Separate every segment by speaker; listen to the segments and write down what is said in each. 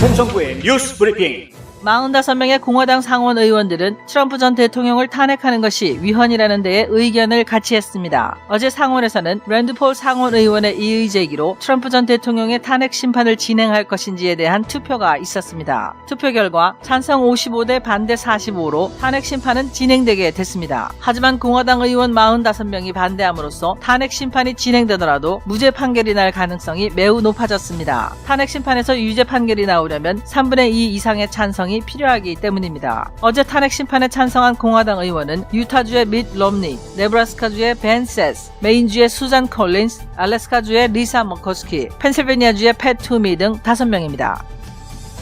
Speaker 1: 송성구의 뉴스 브리핑.
Speaker 2: 45명의 공화당 상원 의원들은 트럼프 전 대통령을 탄핵하는 것이 위헌이라는 데에 의견을 같이 했습니다. 어제 상원에서는 랜드폴 상원 의원의 이의 제기로 트럼프 전 대통령의 탄핵 심판을 진행할 것인지에 대한 투표가 있었습니다. 투표 결과 찬성 55대 반대 45로 탄핵 심판은 진행되게 됐습니다. 하지만 공화당 의원 45명이 반대함으로써 탄핵 심판이 진행되더라도 무죄 판결이 날 가능성이 매우 높아졌습니다. 탄핵 심판에서 유죄 판결이 나오려면 3분의 2 이상의 찬성이 필요하기 때문입니다. 어제 탄핵 심판에 찬성한 공화당 의원은 유타주의 밋 롬니, 네브라스카주의 벤 세스, 메인주의 수잔 콜린스, 알래스카주의 리사 머커스키, 펜실베니아주의 팻 투미 등 5명입니다.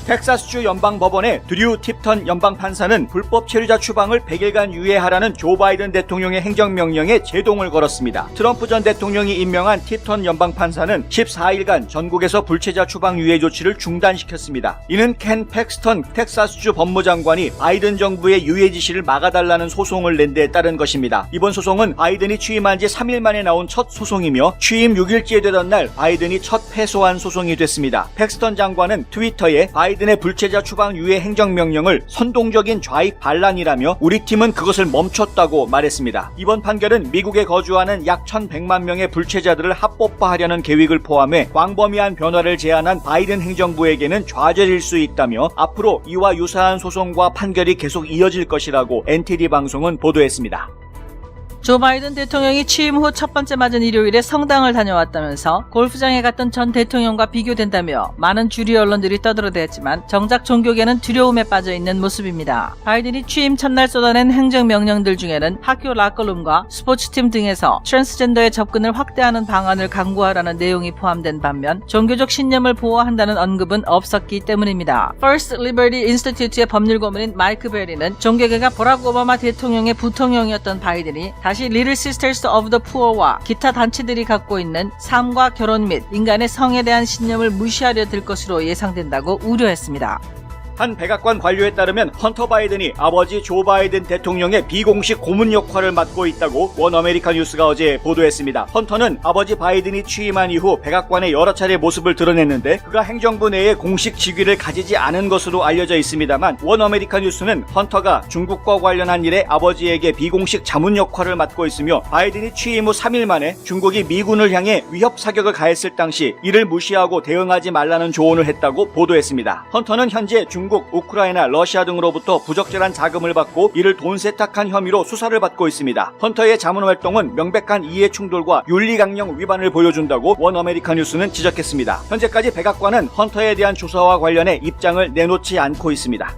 Speaker 1: 텍사스주 연방법원의 드류 팁턴 연방판사는 불법 체류자 추방을 100일간 유예하라는 조 바이든 대통령의 행정명령에 제동을 걸었습니다. 트럼프 전 대통령이 임명한 팁턴 연방판사는 14일간 전국에서 불체자 추방 유예 조치를 중단시켰습니다. 이는 켄 팩스턴 텍사스주 법무장관이 바이든 정부의 유예 지시를 막아달라는 소송을 낸 데 따른 것입니다. 이번 소송은 바이든이 취임한 지 3일 만에 나온 첫 소송이며 취임 6일째 되던 날 바이든이 첫 패소한 소송이 됐습니다. 팩스턴 장관은 트위터에 바이든의 불체자 추방 유예 행정명령을 선동적인 좌익 반란이라며 우리 팀은 그것을 멈췄다고 말했습니다. 이번 판결은 미국에 거주하는 약 1,100만 명의 불체자들을 합법화하려는 계획을 포함해 광범위한 변화를 제안한 바이든 행정부에게는 좌절일 수 있다며 앞으로 이와 유사한 소송과 판결이 계속 이어질 것이라고 NTD 방송은 보도했습니다.
Speaker 2: 조 바이든 대통령이 취임 후 첫 번째 맞은 일요일에 성당을 다녀왔다면서 골프장에 갔던 전 대통령과 비교된다며 많은 주류 언론들이 떠들어대었지만 정작 종교계는 두려움에 빠져있는 모습입니다. 바이든이 취임 첫날 쏟아낸 행정명령들 중에는 학교 라커룸과 스포츠팀 등에서 트랜스젠더의 접근을 확대하는 방안을 강구하라는 내용이 포함된 반면 종교적 신념을 보호한다는 언급은 없었기 때문입니다. First Liberty Institute의 법률고문인 마이크 베리는 종교계가 버락 오바마 대통령의 부통령이었던 바이든이 다시 Little Sisters of the Poor와 기타 단체들이 갖고 있는 삶과 결혼 및 인간의 성에 대한 신념을 무시하려 들 것으로 예상된다고 우려했습니다.
Speaker 1: 한 백악관 관료에 따르면 헌터 바이든이 아버지 조 바이든 대통령의 비공식 고문 역할을 맡고 있다고 원 아메리카 뉴스가 어제 보도했습니다. 헌터는 아버지 바이든이 취임한 이후 백악관에 여러 차례 모습을 드러냈는데 그가 행정부 내에 공식 직위를 가지지 않은 것으로 알려져 있습니다만 원 아메리카 뉴스는 헌터가 중국과 관련한 일에 아버지에게 비공식 자문 역할을 맡고 있으며 바이든이 취임 후 3일 만에 중국이 미군을 향해 위협 사격을 가했을 당시 이를 무시하고 대응하지 말라는 조언을 했다고 보도했습니다. 헌터는 현재 중국, 우크라이나, 러시아 등으로부터 부적절한 자금을 받고 이를 돈 세탁한 혐의로 수사를 받고 있습니다. 헌터의 자문 활동은 명백한 이해 충돌과 윤리강령 위반을 보여준다고 원 아메리카 뉴스는 지적했습니다. 현재까지 백악관은 헌터에 대한 조사와 관련해 입장을 내놓지 않고 있습니다.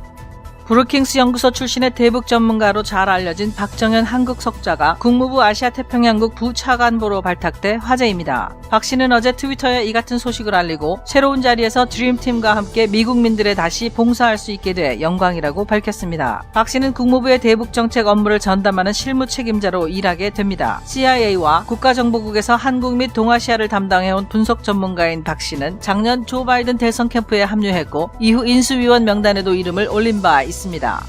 Speaker 2: 브루킹스 연구소 출신의 대북 전문가로 잘 알려진 박정현 한국 석좌가 국무부 아시아태평양국 부차관보로 발탁돼 화제입니다. 박 씨는 어제 트위터에 이 같은 소식을 알리고 새로운 자리에서 드림팀과 함께 미국민들에 다시 봉사할 수 있게 돼 영광이라고 밝혔습니다. 박 씨는 국무부의 대북정책 업무를 전담하는 실무 책임자로 일하게 됩니다. CIA와 국가정보국에서 한국 및 동아시아를 담당해온 분석 전문가인 박 씨는 작년 조 바이든 대선 캠프에 합류했고 이후 인수위원 명단에도 이름을 올린 바 있습니다.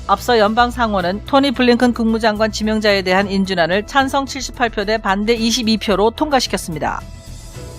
Speaker 2: 앞서 연방상원은 토니 블링컨 국무장관 지명자에 대한 인준안을 찬성 78표 대 반대 22표로 통과시켰습니다.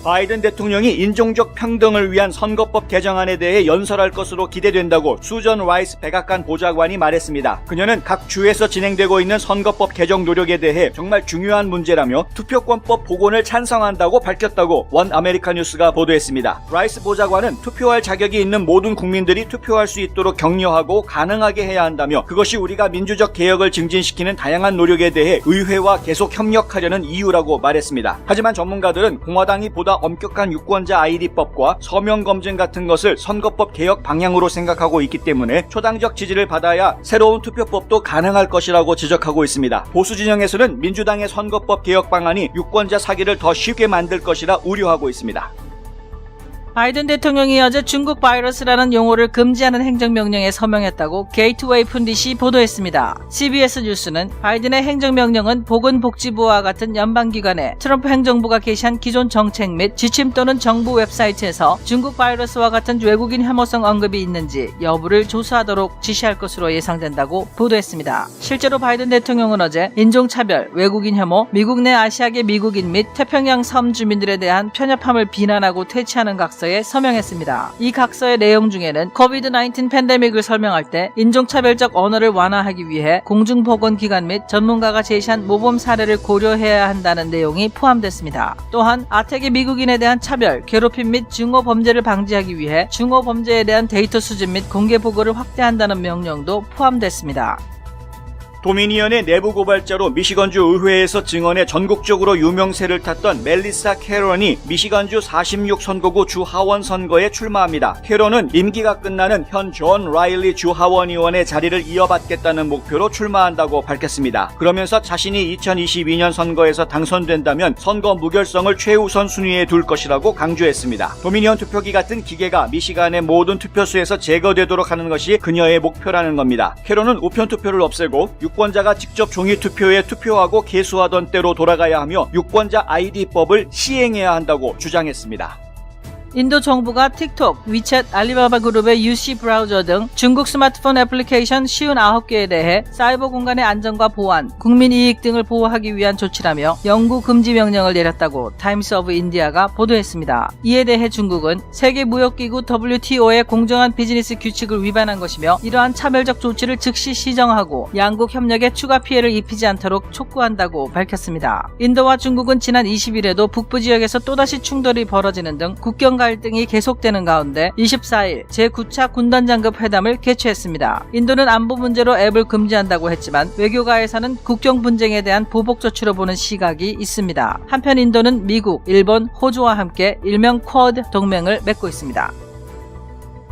Speaker 1: 바이든 대통령이 인종적 평등을 위한 선거법 개정안에 대해 연설할 것으로 기대된다고 수전 라이스 백악관 보좌관이 말했습니다. 그녀는 각 주에서 진행되고 있는 선거법 개정 노력에 대해 정말 중요한 문제라며 투표권법 복원을 찬성한다고 밝혔다고 원 아메리카 뉴스가 보도했습니다. 라이스 보좌관은 투표할 자격이 있는 모든 국민들이 투표할 수 있도록 격려하고 가능하게 해야 한다며 그것이 우리가 민주적 개혁을 증진시키는 다양한 노력에 대해 의회와 계속 협력하려는 이유라고 말했습니다. 하지만 전문가들은 공화당이 보다 엄격한 유권자 아이디법과 서명검증 같은 것을 선거법 개혁 방향으로 생각하고 있기 때문에 초당적 지지를 받아야 새로운 투표법도 가능할 것이라고 지적하고 있습니다. 보수 진영에서는 민주당의 선거법 개혁 방안이 유권자 사기를 더 쉽게 만들 것이라 우려하고 있습니다.
Speaker 2: 바이든 대통령이 어제 중국 바이러스라는 용어를 금지하는 행정명령에 서명했다고 게이트웨이 푼딧이 보도했습니다. CBS 뉴스는 바이든의 행정명령은 보건복지부와 같은 연방기관에 트럼프 행정부가 게시한 기존 정책 및 지침 또는 정부 웹사이트에서 중국 바이러스와 같은 외국인 혐오성 언급이 있는지 여부를 조사하도록 지시할 것으로 예상된다고 보도했습니다. 실제로 바이든 대통령은 어제 인종차별, 외국인 혐오, 미국 내 아시아계 미국인 및 태평양 섬 주민들에 대한 편협함을 비난하고 퇴치하는 각서에 각서에 서명했습니다. 이 각서의 내용 중에는 COVID-19 팬데믹을 설명할 때 인종차별적 언어를 완화하기 위해 공중보건기관 및 전문가가 제시한 모범 사례를 고려해야 한다는 내용이 포함됐습니다. 또한 아태계 미국인에 대한 차별, 괴롭힘 및 증오 범죄를 방지하기 위해 증오 범죄에 대한 데이터 수집 및 공개 보고를 확대한다는 명령도 포함됐습니다.
Speaker 1: 도미니언의 내부 고발자로 미시건주 의회에서 증언해 전국적으로 유명세를 탔던 멜리사 캐런이 미시건주 46선거구 주하원 선거에 출마합니다. 캐런은 임기가 끝나는 현 존 라일리 주하원 의원의 자리를 이어받겠다는 목표로 출마한다고 밝혔습니다. 그러면서 자신이 2022년 선거에서 당선된다면 선거 무결성을 최우선 순위에 둘 것이라고 강조했습니다. 도미니언 투표기 같은 기계가 미시간의 모든 투표소에서 제거되도록 하는 것이 그녀의 목표라는 겁니다. 캐런은 우편 투표를 없애고 유권자가 직접 종이 투표에 투표하고 개수하던 때로 돌아가야 하며 유권자 아이디법을 시행해야 한다고 주장했습니다.
Speaker 2: 인도 정부가 틱톡, 위챗, 알리바바 그룹의 UC 브라우저 등 중국 스마트폰 애플리케이션 59개에 대해 사이버 공간의 안전과 보안, 국민 이익 등을 보호하기 위한 조치라며 영구 금지 명령을 내렸다고 타임스 오브 인디아가 보도했습니다. 이에 대해 중국은 세계무역기구 WTO의 공정한 비즈니스 규칙을 위반한 것이며 이러한 차별적 조치를 즉시 시정하고 양국 협력에 추가 피해를 입히지 않도록 촉구한다고 밝혔습니다. 인도와 중국은 지난 20일에도 북부 지역에서 또다시 충돌이 벌어지는 등 국경 갈등이 계속되는 가운데 24일 제9차 군단장급 회담을 개최했습니다. 인도는 안보 문제로 앱을 금지한다고 했지만 외교가에서는 국경 분쟁에 대한 보복 조치로 보는 시각이 있습니다. 한편 인도는 미국, 일본, 호주와 함께 일명 쿼드 동맹을 맺고 있습니다.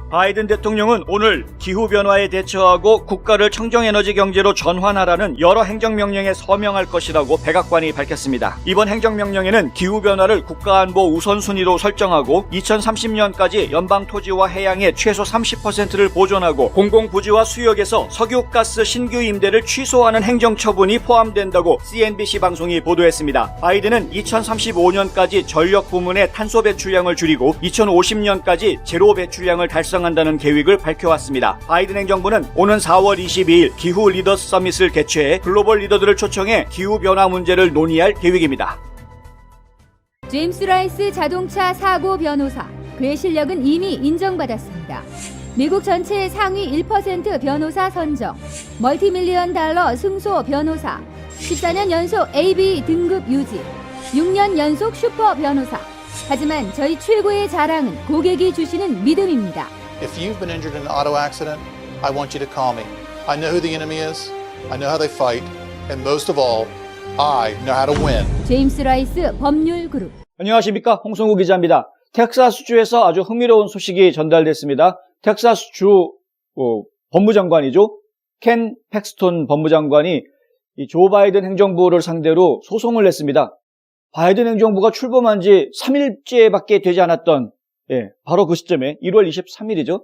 Speaker 1: 바이든 대통령은 오늘 기후변화에 대처하고 국가를 청정에너지 경제로 전환하라는 여러 행정명령에 서명할 것이라고 백악관이 밝혔습니다. 이번 행정명령에는 기후변화를 국가안보 우선순위로 설정하고 2030년까지 연방토지와 해양의 최소 30%를 보존하고 공공부지와 수역에서 석유가스 신규 임대를 취소하는 행정처분이 포함된다고 CNBC 방송이 보도했습니다. 바이든은 2035년까지 전력 부문의 탄소 배출량을 줄이고 2050년까지 제로 배출량을 달성한다는 계획을 밝혀왔습니다. 바이든 행정부는 오는 4월 22일 기후 리더스 서밋을 개최해 글로벌 리더들을 초청해 기후변화 문제를 논의할 계획입니다.
Speaker 3: 제임스 라이스 자동차 사고 변호사. 그의 실력은 이미 인정받았습니다. 미국 전체의 상위 1% 변호사 선정, 멀티밀리언 달러 승소 변호사, 14년 연속 AB 등급 유지, 6년 연속 슈퍼 변호사. 하지만 저희 최고의 자랑은 고객이 주시는 믿음입니다.
Speaker 4: If you've been injured in an auto accident, I want you to call me. I know who the enemy is, I know how they fight, and most of all, I know how to win.
Speaker 3: 제임스 라이스 법률그룹.
Speaker 1: 안녕하십니까, 홍성우 기자입니다. 텍사스주에서 아주 흥미로운 소식이 전달됐습니다. 텍사스주 법무장관이죠. 켄 팩스톤 법무장관이 이 조 바이든 행정부를 상대로 소송을 냈습니다. 바이든 행정부가 출범한 지 3일째밖에 되지 않았던 바로 그 시점에 1월 23일이죠.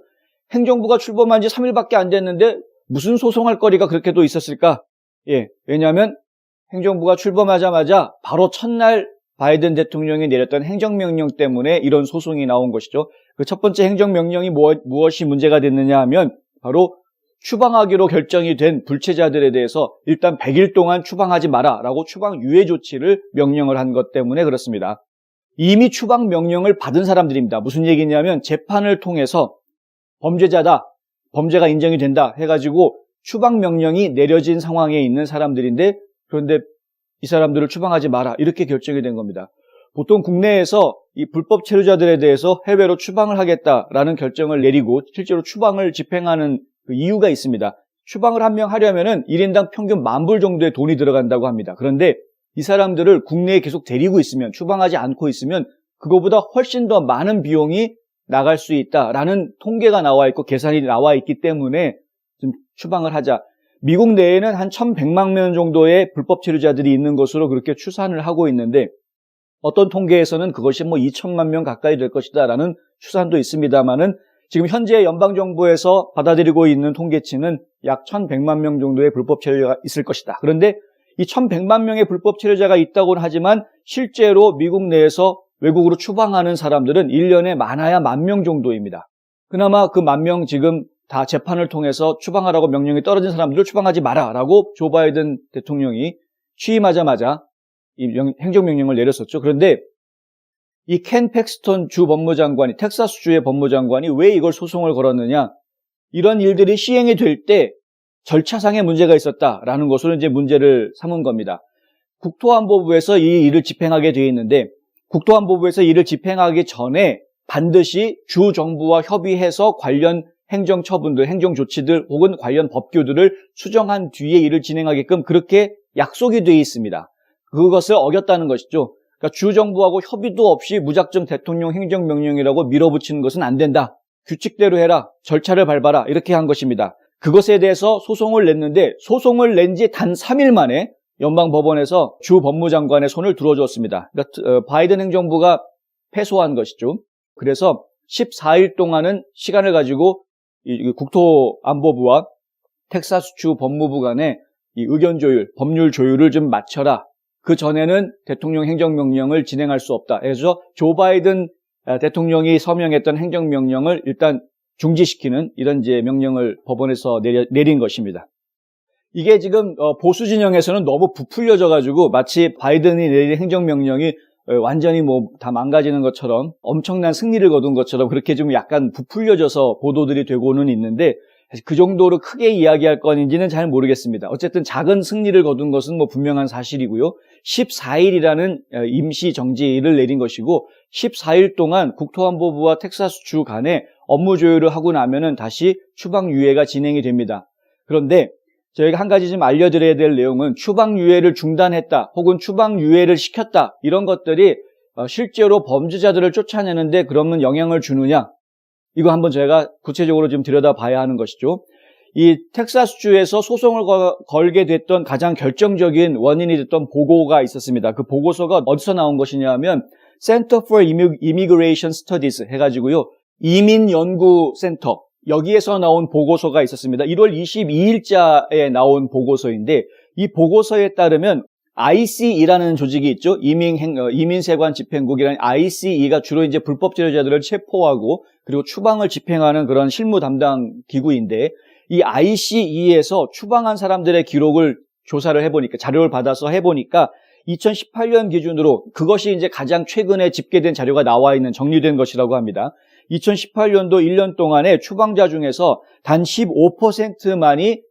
Speaker 1: 행정부가 출범한 지 3일밖에 안 됐는데 무슨 소송할 거리가 그렇게도 있었을까? 왜냐하면 행정부가 출범하자마자 바로 첫날 바이든 대통령이 내렸던 행정명령 때문에 이런 소송이 나온 것이죠. 그 첫 번째 행정명령이 무엇이 문제가 됐느냐 하면 바로 추방하기로 결정이 된 불체자들에 대해서 일단 100일 동안 추방하지 마라라고 추방 유예 조치를 명령을 한 것 때문에 그렇습니다. 이미 추방 명령을 받은 사람들입니다. 무슨 얘기냐면 재판을 통해서 범죄자다, 범죄가 인정이 된다 해가지고 추방 명령이 내려진 상황에 있는 사람들인데 그런데 이 사람들을 추방하지 마라 이렇게 결정이 된 겁니다. 보통 국내에서 이 불법 체류자들에 대해서 해외로 추방을 하겠다라는 결정을 내리고 실제로 추방을 집행하는 그 이유가 있습니다. 추방을 한 명 하려면은 1인당 평균 10,000불 정도의 돈이 들어간다고 합니다. 그런데 이 사람들을 국내에 계속 데리고 있으면, 추방하지 않고 있으면 그거보다 훨씬 더 많은 비용이 나갈 수 있다라는 통계가 나와 있고 계산이 나와 있기 때문에 좀 추방을 하자. 미국 내에는 한 1,100만 명 정도의 불법 체류자들이 있는 것으로 그렇게 추산을 하고 있는데 어떤 통계에서는 그것이 2천만 명 가까이 될 것이다라는 추산도 있습니다만은 지금 현재 연방정부에서 받아들이고 있는 통계치는 약 1,100만 명 정도의 불법 체류자가 있을 것이다. 그런데 이 1,100만 명의 불법 체류자가 있다고는 하지만 실제로 미국 내에서 외국으로 추방하는 사람들은 1년에 많아야 10,000명 정도입니다. 그나마 그 10,000명 지금 다 재판을 통해서 추방하라고 명령이 떨어진 사람들을 추방하지 마라라고 조 바이든 대통령이 취임하자마자 이 행정명령을 내렸었죠. 그런데 이 켄 팩스턴 주 법무장관이, 텍사스주의 법무장관이 왜 이걸 소송을 걸었느냐? 이런 일들이 시행이 될 때 절차상의 문제가 있었다라는 것으로 이제 문제를 삼은 겁니다. 국토안보부에서 이 일을 집행하게 되어 있는데, 국토안보부에서 이를 집행하기 전에 반드시 주 정부와 협의해서 관련 행정처분들, 행정조치들 혹은 관련 법규들을 수정한 뒤에 일을 진행하게끔 그렇게 약속이 되어 있습니다. 그것을 어겼다는 것이죠. 그러니까 주 정부하고 협의도 없이 무작정 대통령 행정명령이라고 밀어붙이는 것은 안 된다. 규칙대로 해라. 절차를 밟아라. 이렇게 한 것입니다. 그것에 대해서 소송을 냈는데 소송을 낸 지 단 3일 만에 연방법원에서 주 법무장관의 손을 들어주었습니다. 그러니까 바이든 행정부가 패소한 것이죠. 그래서 14일 동안은 시간을 가지고 이 국토안보부와 텍사스주 법무부 간의 이 의견 조율, 법률 조율을 좀 맞춰라. 그 전에는 대통령 행정명령을 진행할 수 없다. 그래서 조 바이든 대통령이 서명했던 행정명령을 일단 중지시키는 이런 이제 명령을 법원에서 내린 것입니다. 이게 지금 보수 진영에서는 너무 부풀려져 가지고 마치 바이든이 내린 행정명령이 완전히 뭐 다 망가지는 것처럼 엄청난 승리를 거둔 것처럼 그렇게 좀 약간 부풀려져서 보도들이 되고는 있는데 그 정도로 크게 이야기할 건인지는 잘 모르겠습니다. 어쨌든 작은 승리를 거둔 것은 뭐 분명한 사실이고요. 14일이라는 임시 정지를 내린 것이고 14일 동안 국토안보부와 텍사스주 간에 업무 조율을 하고 나면은 다시 추방 유예가 진행이 됩니다. 그런데 저희가 한 가지 좀 알려드려야 될 내용은 추방 유예를 중단했다 혹은 추방 유예를 시켰다 이런 것들이 실제로 범죄자들을 쫓아내는데 그러면 영향을 주느냐, 이거 한번 저희가 구체적으로 좀 들여다봐야 하는 것이죠. 이 텍사스주에서 소송을 걸게 됐던 가장 결정적인 원인이 됐던 보고가 있었습니다. 그 보고서가 어디서 나온 것이냐 하면 Center for Immigration Studies 해가지고요, 이민연구센터, 여기에서 나온 보고서가 있었습니다. 1월 22일자에 나온 보고서인데 이 보고서에 따르면 ICE라는 조직이 있죠. 이민세관 집행국이라는 ICE가 주로 이제 불법 체류자들을 체포하고 그리고 추방을 집행하는 그런 실무 담당 기구인데 이 ICE에서 추방한 사람들의 기록을 조사를 해보니까, 자료를 받아서 해보니까 2018년 기준으로 그것이 이제 가장 최근에 집계된 자료가 나와 있는, 정리된 것이라고 합니다. 2018년도 1년 동안에 추방자 중에서 단 15%만이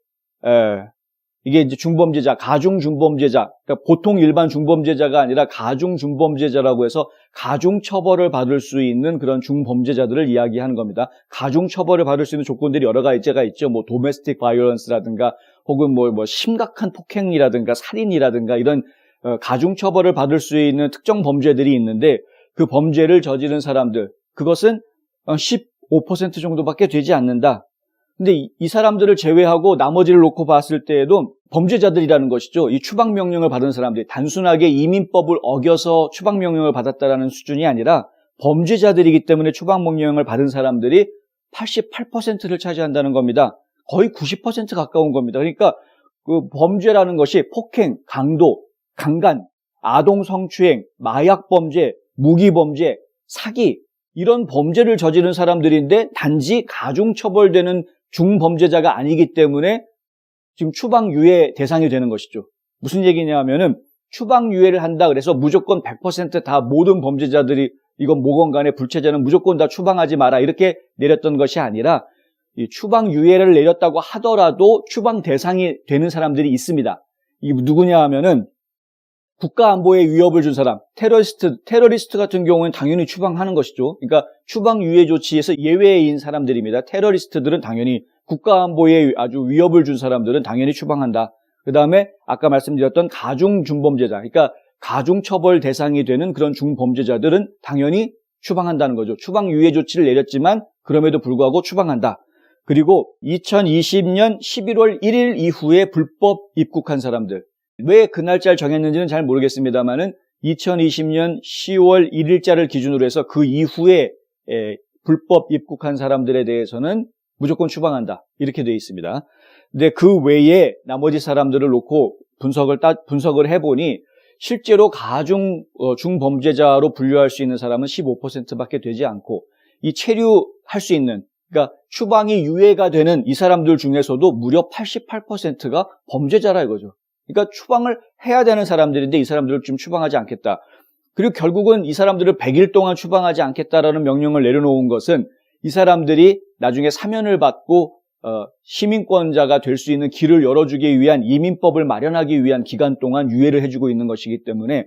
Speaker 1: 이게 이제 중범죄자, 가중중범죄자, 그러니까 보통 일반 중범죄자가 아니라 가중중범죄자라고 해서 가중처벌을 받을 수 있는 그런 중범죄자들을 이야기하는 겁니다. 가중처벌을 받을 수 있는 조건들이 여러 가지가 있죠. 뭐 도메스틱 바이올런스라든가 혹은 뭐 심각한 폭행이라든가 살인이라든가 이런 가중처벌을 받을 수 있는 특정 범죄들이 있는데 그 범죄를 저지른 사람들, 그것은 15% 정도밖에 되지 않는다. 근데 이 사람들을 제외하고 나머지를 놓고 봤을 때에도 범죄자들이라는 것이죠. 이 추방명령을 받은 사람들이 단순하게 이민법을 어겨서 추방명령을 받았다라는 수준이 아니라 범죄자들이기 때문에 추방명령을 받은 사람들이 88%를 차지한다는 겁니다. 거의 90% 가까운 겁니다. 그러니까 그 범죄라는 것이 폭행, 강도, 강간, 아동 성추행, 마약 범죄, 무기 범죄, 사기, 이런 범죄를 저지른 사람들인데 단지 가중처벌되는 중범죄자가 아니기 때문에 지금 추방유예 대상이 되는 것이죠. 무슨 얘기냐 하면은 추방유예를 한다 그래서 무조건 100% 다 모든 범죄자들이 이건 뭐건 간에 불체자는 무조건 다 추방하지 마라 이렇게 내렸던 것이 아니라 이 추방유예를 내렸다고 하더라도 추방 대상이 되는 사람들이 있습니다. 이게 누구냐 하면은 국가안보에 위협을 준 사람, 테러리스트 같은 경우는 당연히 추방하는 것이죠. 그러니까 추방유예 조치에서 예외인 사람들입니다. 테러리스트들은 당연히, 국가안보에 아주 위협을 준 사람들은 당연히 추방한다. 그 다음에 아까 말씀드렸던 가중중범죄자, 그러니까 가중처벌 대상이 되는 그런 중범죄자들은 당연히 추방한다는 거죠. 추방유예 조치를 내렸지만 그럼에도 불구하고 추방한다. 그리고 2020년 11월 1일 이후에 불법 입국한 사람들, 왜 그 날짜를 정했는지는 잘 모르겠습니다만은 2020년 10월 1일자를 기준으로 해서 그 이후에 불법 입국한 사람들에 대해서는 무조건 추방한다. 이렇게 되어 있습니다. 근데 그 외에 나머지 사람들을 놓고 분석을 해보니 실제로 중범죄자로 분류할 수 있는 사람은 15%밖에 되지 않고 이 체류할 수 있는, 그러니까 추방이 유예가 되는 이 사람들 중에서도 무려 88%가 범죄자라 이거죠. 그러니까 추방을 해야 되는 사람들인데 이 사람들을 좀 추방하지 않겠다. 그리고 결국은 이 사람들을 100일 동안 추방하지 않겠다라는 명령을 내려놓은 것은 이 사람들이 나중에 사면을 받고 시민권자가 될 수 있는 길을 열어주기 위한 이민법을 마련하기 위한 기간 동안 유예를 해주고 있는 것이기 때문에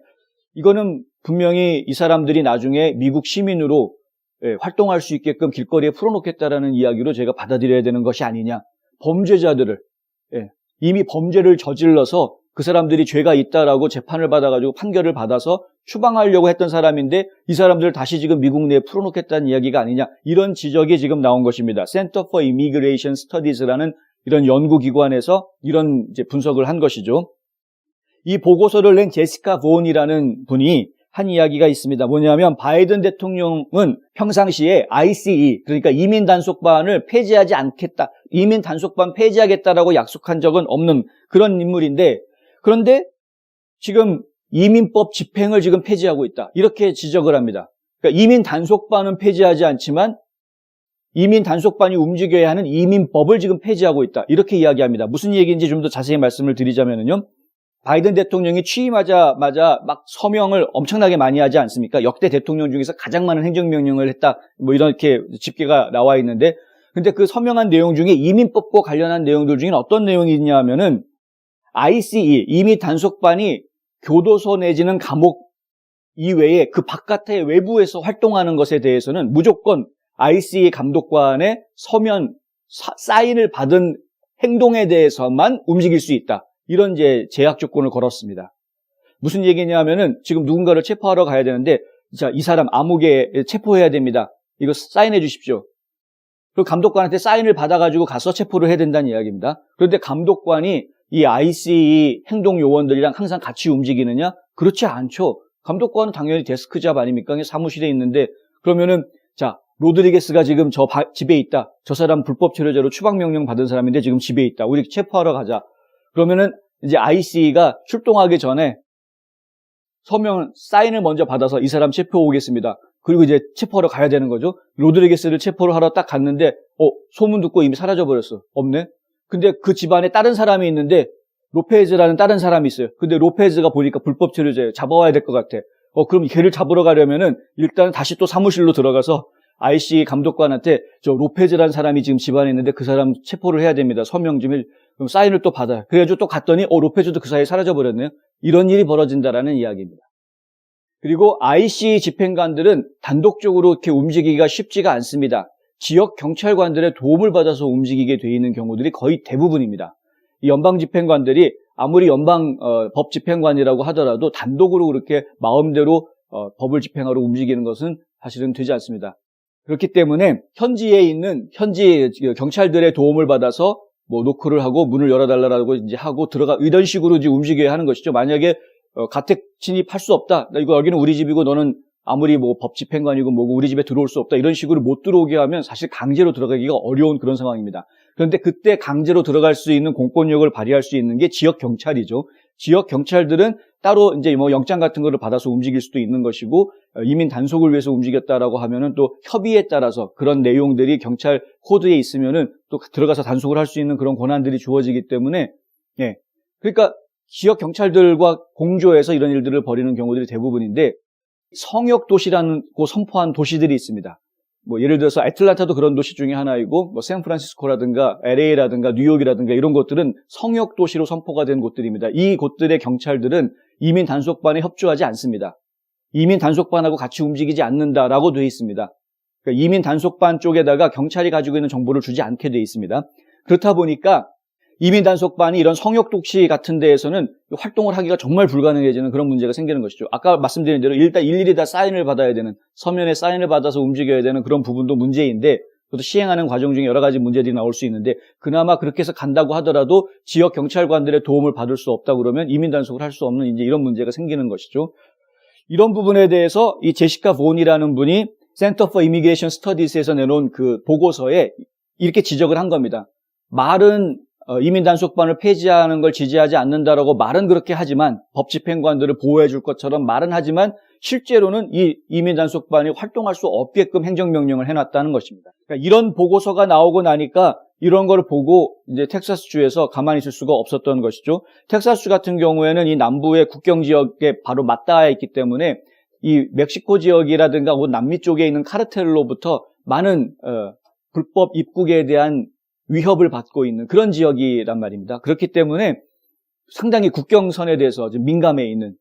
Speaker 1: 이거는 분명히 이 사람들이 나중에 미국 시민으로 활동할 수 있게끔 길거리에 풀어놓겠다라는 이야기로 제가 받아들여야 되는 것이 아니냐. 범죄자들을 이미 범죄를 저질러서 그 사람들이 죄가 있다라고 재판을 받아가지고 판결을 받아서 추방하려고 했던 사람인데 이 사람들을 다시 지금 미국 내에 풀어놓겠다는 이야기가 아니냐. 이런 지적이 지금 나온 것입니다. Center for Immigration Studies라는 이런 연구기관에서 이런 이제 분석을 한 것이죠. 이 보고서를 낸 제시카 본이라는 분이 한 이야기가 있습니다. 뭐냐면 바이든 대통령은 평상시에 ICE, 그러니까 이민 단속반을 폐지하지 않겠다, 이민 단속반 폐지하겠다라고 약속한 적은 없는 그런 인물인데, 그런데 지금 이민법 집행을 지금 폐지하고 있다. 이렇게 지적을 합니다. 그러니까 이민 단속반은 폐지하지 않지만 이민 단속반이 움직여야 하는 이민법을 지금 폐지하고 있다. 이렇게 이야기합니다. 무슨 얘기인지 좀 더 자세히 말씀을 드리자면요. 바이든 대통령이 취임하자마자 막 서명을 엄청나게 많이 하지 않습니까? 역대 대통령 중에서 가장 많은 행정명령을 했다. 뭐 이렇게 집계가 나와 있는데, 근데 그 서명한 내용 중에 이민법과 관련한 내용들 중에는 어떤 내용이 있냐 하면은 ICE, 이민 단속반이 교도소 내지는 감옥 이외에 그 바깥의 외부에서 활동하는 것에 대해서는 무조건 ICE 감독관의 서면, 사인을 받은 행동에 대해서만 움직일 수 있다. 이런 이제 제약 조건을 걸었습니다. 무슨 얘기냐면은 지금 누군가를 체포하러 가야 되는데, 자, 이 사람 암흑에 체포해야 됩니다. 이거 사인해 주십시오. 그리고 감독관한테 사인을 받아가지고 가서 체포를 해야 된다는 이야기입니다. 그런데 감독관이 이 ICE 행동 요원들이랑 항상 같이 움직이느냐? 그렇지 않죠. 감독관은 당연히 데스크 잡 아닙니까? 사무실에 있는데, 그러면은 자, 로드리게스가 지금 저 집에 있다. 저 사람 불법 체류자로 추방명령 받은 사람인데 지금 집에 있다. 우리 체포하러 가자. 그러면은 이제 ICE가 출동하기 전에 서명, 사인을 먼저 받아서 이 사람 체포 오겠습니다. 그리고 이제 체포하러 가야 되는 거죠. 로드리게스를 체포를 하러 딱 갔는데, 소문 듣고 이미 사라져버렸어. 없네? 근데 그 집안에 다른 사람이 있는데, 로페즈라는 다른 사람이 있어요. 근데 로페즈가 보니까 불법 체류자예요. 잡아와야 될 것 같아. 그럼 걔를 잡으러 가려면은 일단 다시 또 사무실로 들어가서 ICE 감독관한테 저 로페즈라는 사람이 지금 집안에 있는데 그 사람 체포를 해야 됩니다. 서명 좀 그럼 사인을 또 받아요. 그래가지고 또 갔더니 로페즈도 그 사이에 사라져버렸네요. 이런 일이 벌어진다라는 이야기입니다. 그리고 ICE 집행관들은 단독적으로 이렇게 움직이기가 쉽지가 않습니다. 지역 경찰관들의 도움을 받아서 움직이게 돼 있는 경우들이 거의 대부분입니다. 이 연방 집행관들이 아무리 연방 법 집행관이라고 하더라도 단독으로 그렇게 마음대로 법을 집행하러 움직이는 것은 사실은 되지 않습니다. 그렇기 때문에 현지에 있는 현지 경찰들의 도움을 받아서 뭐 노크를 하고 문을 열어달라고 이제 하고 들어가 이런 식으로 이제 움직여야 하는 것이죠. 만약에 가택 침입할 수 없다. 이거 여기는 우리 집이고 너는 아무리 뭐 법 집행관이고 뭐고 우리 집에 들어올 수 없다. 이런 식으로 못 들어오게 하면 사실 강제로 들어가기가 어려운 그런 상황입니다. 그런데 그때 강제로 들어갈 수 있는 공권력을 발휘할 수 있는 게 지역 경찰이죠. 지역 경찰들은 따로 이제 뭐 영장 같은 거를 받아서 움직일 수도 있는 것이고 이민 단속을 위해서 움직였다라고 하면은 또 협의에 따라서 그런 내용들이 경찰 코드에 있으면은 또 들어가서 단속을 할 수 있는 그런 권한들이 주어지기 때문에 그러니까 지역 경찰들과 공조해서 이런 일들을 벌이는 경우들이 대부분인데 성역 도시라고 선포한 도시들이 있습니다. 뭐 예를 들어서 애틀란타도 그런 도시 중에 하나이고 뭐 샌프란시스코라든가 LA라든가 뉴욕이라든가 이런 곳들은 성역 도시로 선포가 된 곳들입니다. 이 곳들의 경찰들은 이민 단속반에 협조하지 않습니다. 이민 단속반하고 같이 움직이지 않는다라고 되어 있습니다. 그러니까 이민 단속반 쪽에다가 경찰이 가지고 있는 정보를 주지 않게 되어 있습니다. 그렇다 보니까 이민 단속반이 이런 성역 도시 같은 데에서는 활동을 하기가 정말 불가능해지는 그런 문제가 생기는 것이죠. 아까 말씀드린 대로 일단 일일이 다 사인을 받아야 되는, 서면에 사인을 받아서 움직여야 되는 그런 부분도 문제인데 그것도 시행하는 과정 중에 여러 가지 문제들이 나올 수 있는데 그나마 그렇게 해서 간다고 하더라도 지역 경찰관들의 도움을 받을 수 없다 그러면 이민 단속을 할 수 없는 이제 이런 문제가 생기는 것이죠. 이런 부분에 대해서 이 제시카 본이라는 분이 Center for Immigration Studies에서 내놓은 그 보고서에 이렇게 지적을 한 겁니다. 말은 이민 단속반을 폐지하는 걸 지지하지 않는다라고 말은 그렇게 하지만 법 집행관들을 보호해 줄 것처럼 말은 하지만 실제로는 이 이민 단속반이 활동할 수 없게끔 행정명령을 해놨다는 것입니다. 그러니까 이런 보고서가 나오고 나니까 이런 걸 보고 이제 텍사스주에서 가만히 있을 수가 없었던 것이죠. 텍사스주 같은 경우에는 이 남부의 국경 지역에 바로 맞닿아 있기 때문에 이 멕시코 지역이라든가 혹은 남미 쪽에 있는 카르텔로부터 많은 불법 입국에 대한 위협을 받고 있는 그런 지역이란 말입니다. 그렇기 때문에 상당히 국경선에 대해서 좀 민감해 있는,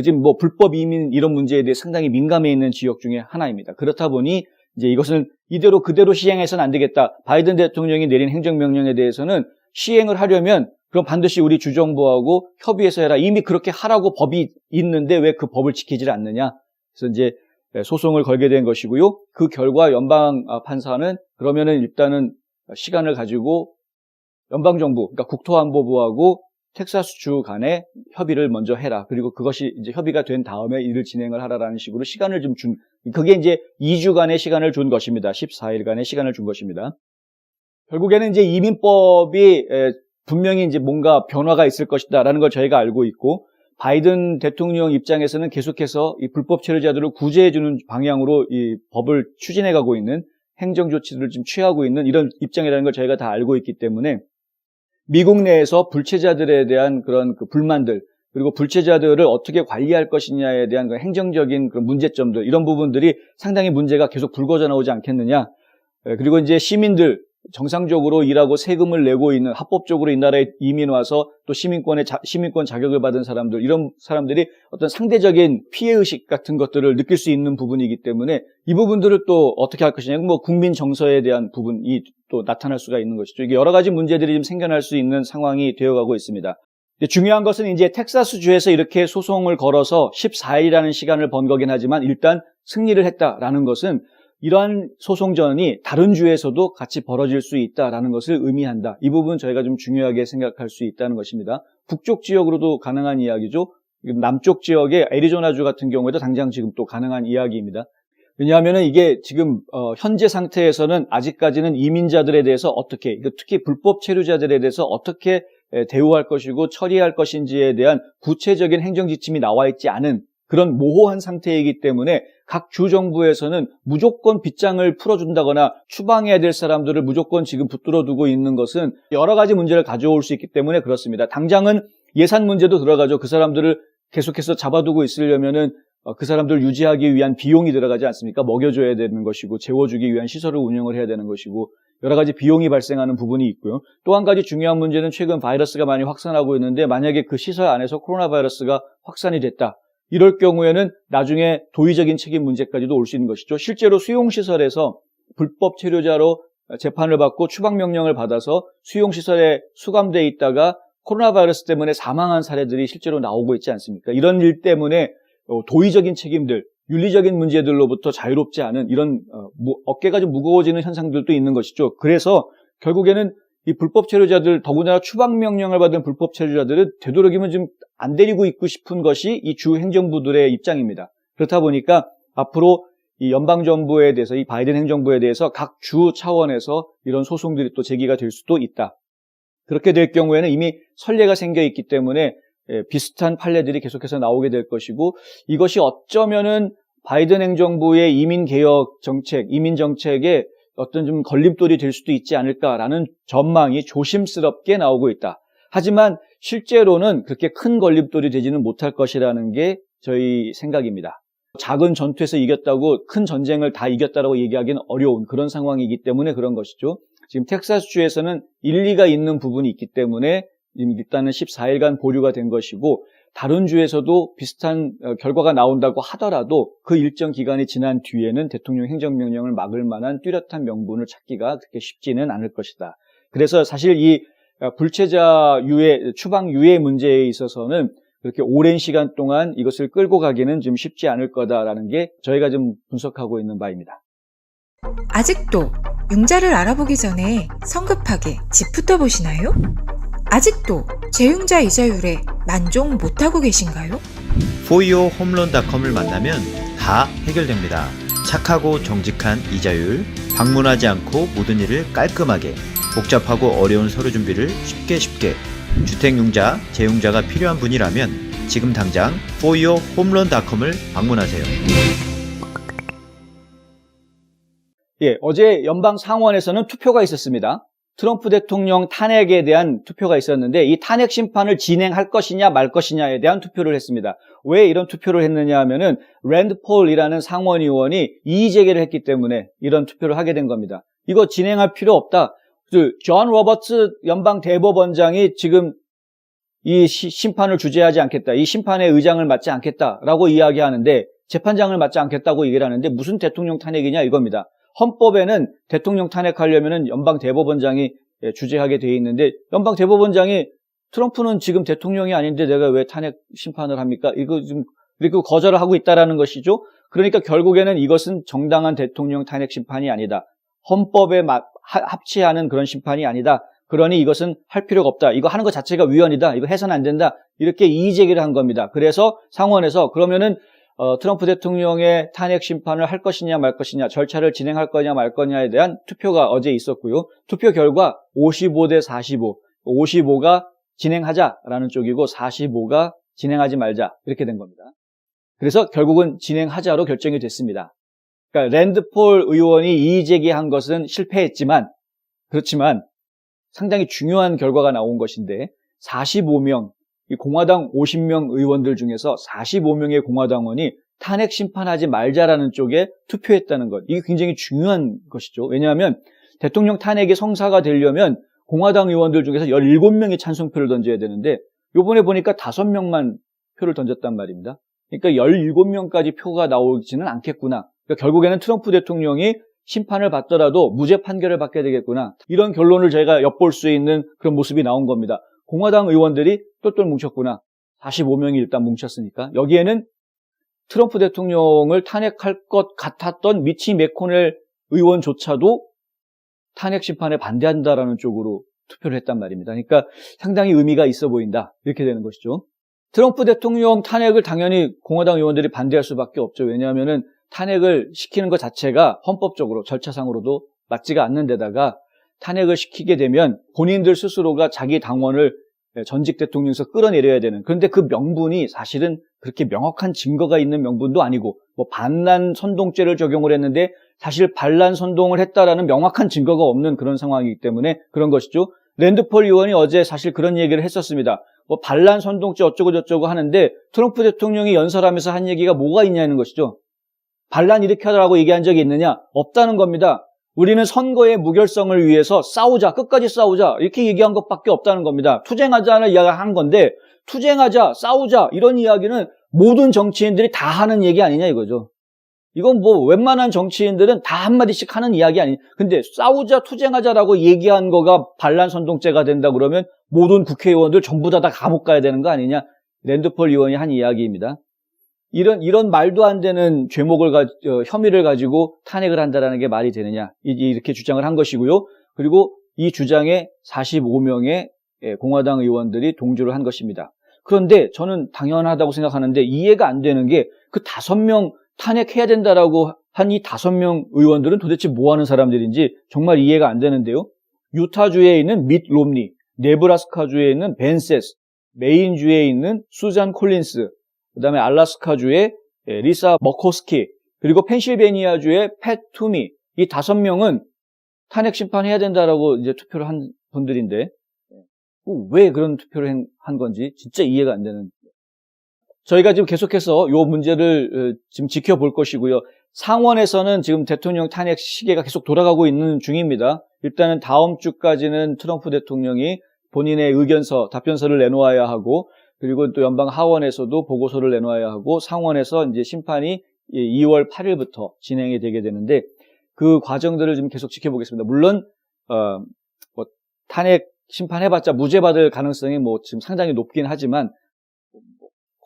Speaker 1: 지금 뭐 불법 이민 이런 문제에 대해 상당히 민감해 있는 지역 중에 하나입니다. 그렇다 보니 이제 이것은 이대로 그대로 시행해서는 안 되겠다. 바이든 대통령이 내린 행정명령에 대해서는 시행을 하려면 그럼 반드시 우리 주정부하고 협의해서 해라. 이미 그렇게 하라고 법이 있는데 왜 그 법을 지키질 않느냐. 그래서 이제 소송을 걸게 된 것이고요. 그 결과 연방 판사는 그러면은 일단은 시간을 가지고 연방정부, 그러니까 국토안보부하고 텍사스주 간에 협의를 먼저 해라. 그리고 그것이 이제 협의가 된 다음에 일을 진행을 하라라는 식으로 시간을 좀 그게 이제 2주간의 시간을 준 것입니다. 14일간의 시간을 준 것입니다. 결국에는 이제 이민법이 분명히 이제 뭔가 변화가 있을 것이다라는 걸 저희가 알고 있고, 바이든 대통령 입장에서는 계속해서 이 불법 체류자들을 구제해주는 방향으로 이 법을 추진해가고 있는 행정 조치들을 지금 취하고 있는 이런 입장이라는 걸 저희가 다 알고 있기 때문에 미국 내에서 불체자들에 대한 그런 그 불만들, 그리고 불체자들을 어떻게 관리할 것이냐에 대한 그 행정적인 그런 문제점들, 이런 부분들이 상당히 문제가 계속 불거져 나오지 않겠느냐. 그리고 이제 시민들, 정상적으로 일하고 세금을 내고 있는, 합법적으로 이 나라에 이민 와서 또 시민권 자격을 받은 사람들, 이런 사람들이 어떤 상대적인 피해의식 같은 것들을 느낄 수 있는 부분이기 때문에 이 부분들을 또 어떻게 할 것이냐, 뭐 국민 정서에 대한 부분이 또 나타날 수가 있는 것이죠. 이게 여러 가지 문제들이 좀 생겨날 수 있는 상황이 되어가고 있습니다. 중요한 것은 이제 텍사스주에서 이렇게 소송을 걸어서 14일이라는 시간을 번 거긴 하지만 일단 승리를 했다라는 것은 이러한 소송전이 다른 주에서도 같이 벌어질 수 있다라는 것을 의미한다. 이 부분 저희가 좀 중요하게 생각할 수 있다는 것입니다. 북쪽 지역으로도 가능한 이야기죠. 남쪽 지역의 애리조나주 같은 경우에도 당장 지금 또 가능한 이야기입니다. 왜냐하면 이게 지금 현재 상태에서는 아직까지는 이민자들에 대해서 어떻게, 특히 불법 체류자들에 대해서 어떻게 대우할 것이고 처리할 것인지에 대한 구체적인 행정지침이 나와 있지 않은 그런 모호한 상태이기 때문에 각 주정부에서는 무조건 빗장을 풀어준다거나 추방해야 될 사람들을 무조건 지금 붙들어두고 있는 것은 여러 가지 문제를 가져올 수 있기 때문에 그렇습니다. 당장은 예산 문제도 들어가죠. 그 사람들을 계속해서 잡아두고 있으려면은 그 사람들을 유지하기 위한 비용이 들어가지 않습니까? 먹여줘야 되는 것이고 재워주기 위한 시설을 운영을 해야 되는 것이고 여러 가지 비용이 발생하는 부분이 있고요. 또 한 가지 중요한 문제는 최근 바이러스가 많이 확산하고 있는데 만약에 그 시설 안에서 코로나 바이러스가 확산이 됐다. 이럴 경우에는 나중에 도의적인 책임 문제까지도 올 수 있는 것이죠. 실제로 수용시설에서 불법 체류자로 재판을 받고 추방명령을 받아서 수용시설에 수감돼 있다가 코로나 바이러스 때문에 사망한 사례들이 실제로 나오고 있지 않습니까? 이런 일 때문에 도의적인 책임들, 윤리적인 문제들로부터 자유롭지 않은 이런 어깨가 좀 무거워지는 현상들도 있는 것이죠. 그래서 결국에는 이 불법 체류자들, 더군다나 추방명령을 받은 불법 체류자들은 되도록이면 좀 안 데리고 있고 싶은 것이 이 주 행정부들의 입장입니다. 그렇다 보니까 앞으로 이 연방정부에 대해서, 이 바이든 행정부에 대해서 각 주 차원에서 이런 소송들이 또 제기가 될 수도 있다. 그렇게 될 경우에는 이미 선례가 생겨 있기 때문에 비슷한 판례들이 계속해서 나오게 될 것이고, 이것이 어쩌면은 바이든 행정부의 이민개혁 정책, 이민 정책에 어떤 좀 걸림돌이 될 수도 있지 않을까라는 전망이 조심스럽게 나오고 있다. 하지만 실제로는 그렇게 큰 걸림돌이 되지는 못할 것이라는 게 저희 생각입니다. 작은 전투에서 이겼다고 큰 전쟁을 다 이겼다라고 얘기하기는 어려운 그런 상황이기 때문에 그런 것이죠. 지금 텍사스주에서는 일리가 있는 부분이 있기 때문에 일단은 14일간 보류가 된 것이고, 다른 주에서도 비슷한 결과가 나온다고 하더라도 그 일정 기간이 지난 뒤에는 대통령 행정명령을 막을 만한 뚜렷한 명분을 찾기가 그렇게 쉽지는 않을 것이다. 그래서 사실 이 불체자 유예, 추방 유예 문제에 있어서는 그렇게 오랜 시간 동안 이것을 끌고 가기는 좀 쉽지 않을 거다라는 게 저희가 좀 분석하고 있는 바입니다.
Speaker 5: 아직도 융자를 알아보기 전에 성급하게 집부터 보시나요? 아직도 재융자 이자율에 만족 못하고 계신가요?
Speaker 6: foiohomeloan.com을 만나면 다 해결됩니다. 착하고 정직한 이자율, 방문하지 않고 모든 일을 깔끔하게, 복잡하고 어려운 서류 준비를 쉽게 주택융자, 재융자가 필요한 분이라면 지금 당장 foiohomeloan.com을 방문하세요.
Speaker 1: 어제 연방 상원에서는 투표가 있었습니다. 트럼프 대통령 탄핵에 대한 투표가 있었는데 이 탄핵 심판을 진행할 것이냐 말 것이냐에 대한 투표를 했습니다. 왜 이런 투표를 했느냐 하면은 랜드 폴이라는 상원의원이 이의 제기를 했기 때문에 이런 투표를 하게 된 겁니다. 이거 진행할 필요 없다. 존 로버츠 연방 대법원장이 지금 이 심판을 주재하지 않겠다. 이 심판의 의장을 맡지 않겠다라고 이야기하는데 재판장을 맡지 않겠다고 얘기를 하는데 무슨 대통령 탄핵이냐 이겁니다. 헌법에는 대통령 탄핵하려면은 연방 대법원장이 주재하게 돼 있는데 연방 대법원장이 트럼프는 지금 대통령이 아닌데 내가 왜 탄핵 심판을 합니까? 이거 좀 이렇게 거절을 하고 있다라는 것이죠. 그러니까 결국에는 이것은 정당한 대통령 탄핵 심판이 아니다. 헌법에 합치하는 그런 심판이 아니다. 그러니 이것은 할 필요가 없다. 이거 하는 것 자체가 위헌이다. 이거 해서는 안 된다. 이렇게 이의 제기를 한 겁니다. 그래서 상원에서 그러면은 트럼프 대통령의 탄핵 심판을 할 것이냐 말 것이냐, 절차를 진행할 거냐 말 거냐에 대한 투표가 어제 있었고요. 투표 결과 55대 45, 55가 진행하자라는 쪽이고 45가 진행하지 말자 이렇게 된 겁니다. 그래서 결국은 진행하자로 결정이 됐습니다. 그러니까 랜드 폴 의원이 이의 제기한 것은 실패했지만 그렇지만 상당히 중요한 결과가 나온 것인데 45명, 이 공화당 50명 의원들 중에서 45명의 공화당원이 탄핵 심판하지 말자라는 쪽에 투표했다는 것. 이게 굉장히 중요한 것이죠. 왜냐하면 대통령 탄핵이 성사가 되려면 공화당 의원들 중에서 17명이 찬성표를 던져야 되는데 이번에 보니까 5명만 표를 던졌단 말입니다. 그러니까 17명까지 표가 나오지는 않겠구나. 그러니까 결국에는 트럼프 대통령이 심판을 받더라도 무죄 판결을 받게 되겠구나. 이런 결론을 저희가 엿볼 수 있는 그런 모습이 나온 겁니다. 공화당 의원들이 똘똘 뭉쳤구나. 45명이 일단 뭉쳤으니까. 여기에는 트럼프 대통령을 탄핵할 것 같았던 미치 매코넬 의원조차도 탄핵 심판에 반대한다라는 쪽으로 투표를 했단 말입니다. 그러니까 상당히 의미가 있어 보인다. 이렇게 되는 것이죠. 트럼프 대통령 탄핵을 당연히 공화당 의원들이 반대할 수밖에 없죠. 왜냐하면은 탄핵을 시키는 것 자체가 헌법적으로 절차상으로도 맞지가 않는 데다가 탄핵을 시키게 되면 본인들 스스로가 자기 당원을 전직 대통령에서 끌어내려야 되는, 그런데 그 명분이 사실은 그렇게 명확한 증거가 있는 명분도 아니고 뭐 반란 선동죄를 적용을 했는데 사실 반란 선동을 했다라는 명확한 증거가 없는 그런 상황이기 때문에 그런 것이죠. 랜드 폴 의원이 어제 사실 그런 얘기를 했었습니다. 뭐 반란 선동죄 어쩌고 저쩌고 하는데 트럼프 대통령이 연설하면서 한 얘기가 뭐가 있냐는 것이죠. 반란 일으켜라고 얘기한 적이 있느냐? 없다는 겁니다. 우리는 선거의 무결성을 위해서 싸우자, 끝까지 싸우자 이렇게 얘기한 것밖에 없다는 겁니다. 투쟁하자는 이야기를 한 건데 투쟁하자, 싸우자 이런 이야기는 모든 정치인들이 다 하는 얘기 아니냐 이거죠. 이건 뭐 웬만한 정치인들은 다 한마디씩 하는 이야기 아니. 근데 싸우자, 투쟁하자라고 얘기한 거가 반란 선동죄가 된다 그러면 모든 국회의원들 전부 다 감옥 가야 되는 거 아니냐. 랜드 폴 의원이 한 이야기입니다. 이런 말도 안 되는 혐의를 가지고 탄핵을 한다라는 게 말이 되느냐. 이렇게 주장을 한 것이고요. 그리고 이 주장에 45명의 공화당 의원들이 동조를 한 것입니다. 그런데 저는 당연하다고 생각하는데 이해가 안 되는 게 그 5명 탄핵해야 된다라고 한 이 5명 의원들은 도대체 뭐 하는 사람들인지 정말 이해가 안 되는데요. 유타주에 있는 밋 롬니, 네브라스카주에 있는 벤 세스, 메인주에 있는 수잔 콜린스, 그다음에 알래스카주의 리사 머코스키, 그리고 펜실베니아주의 팻 투미, 이 5명은 탄핵 심판해야 된다라고 이제 투표를 한 분들인데 왜 그런 투표를 한 건지 진짜 이해가 안 되는. 저희가 지금 계속해서 이 문제를 지금 지켜볼 것이고요. 상원에서는 지금 대통령 탄핵 시계가 계속 돌아가고 있는 중입니다. 일단은 다음 주까지는 트럼프 대통령이 본인의 답변서를 내놓아야 하고, 그리고 또 연방 하원에서도 보고서를 내놓아야 하고, 상원에서 이제 심판이 2월 8일부터 진행이 되게 되는데 그 과정들을 좀 계속 지켜보겠습니다. 물론 뭐 탄핵 심판해봤자 무죄 받을 가능성이 뭐 지금 상당히 높긴 하지만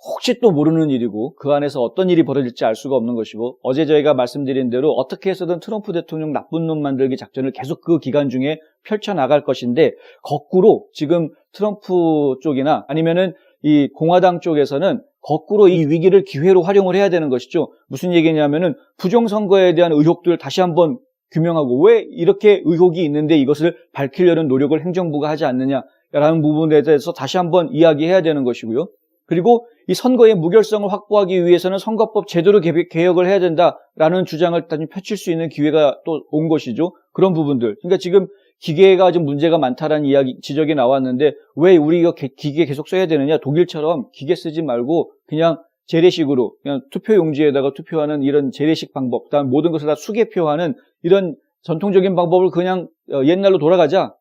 Speaker 1: 혹시 또 모르는 일이고 그 안에서 어떤 일이 벌어질지 알 수가 없는 것이고, 어제 저희가 말씀드린 대로 어떻게 해서든 트럼프 대통령 나쁜 놈 만들기 작전을 계속 그 기간 중에 펼쳐나갈 것인데, 거꾸로 지금 트럼프 쪽이나 아니면은 이 공화당 쪽에서는 거꾸로 이 위기를 기회로 활용을 해야 되는 것이죠. 무슨 얘기냐면은 부정선거에 대한 의혹들을 다시 한번 규명하고, 왜 이렇게 의혹이 있는데 이것을 밝히려는 노력을 행정부가 하지 않느냐라는 부분에 대해서 다시 한번 이야기해야 되는 것이고요. 그리고 이 선거의 무결성을 확보하기 위해서는 선거법 제대로 개혁을 해야 된다라는 주장을 다시 펼칠 수 있는 기회가 또 온 것이죠. 그런 부분들. 그러니까 지금 기계가 좀 문제가 많다라는 지적이 나왔는데 왜 우리 이거 기계 계속 써야 되느냐? 독일처럼 기계 쓰지 말고 그냥 재래식으로 그냥 투표용지에다가 투표하는 이런 재래식 방법, 그다음 모든 것을 다 수개표하는 이런 전통적인 방법을 그냥 옛날로 돌아가자.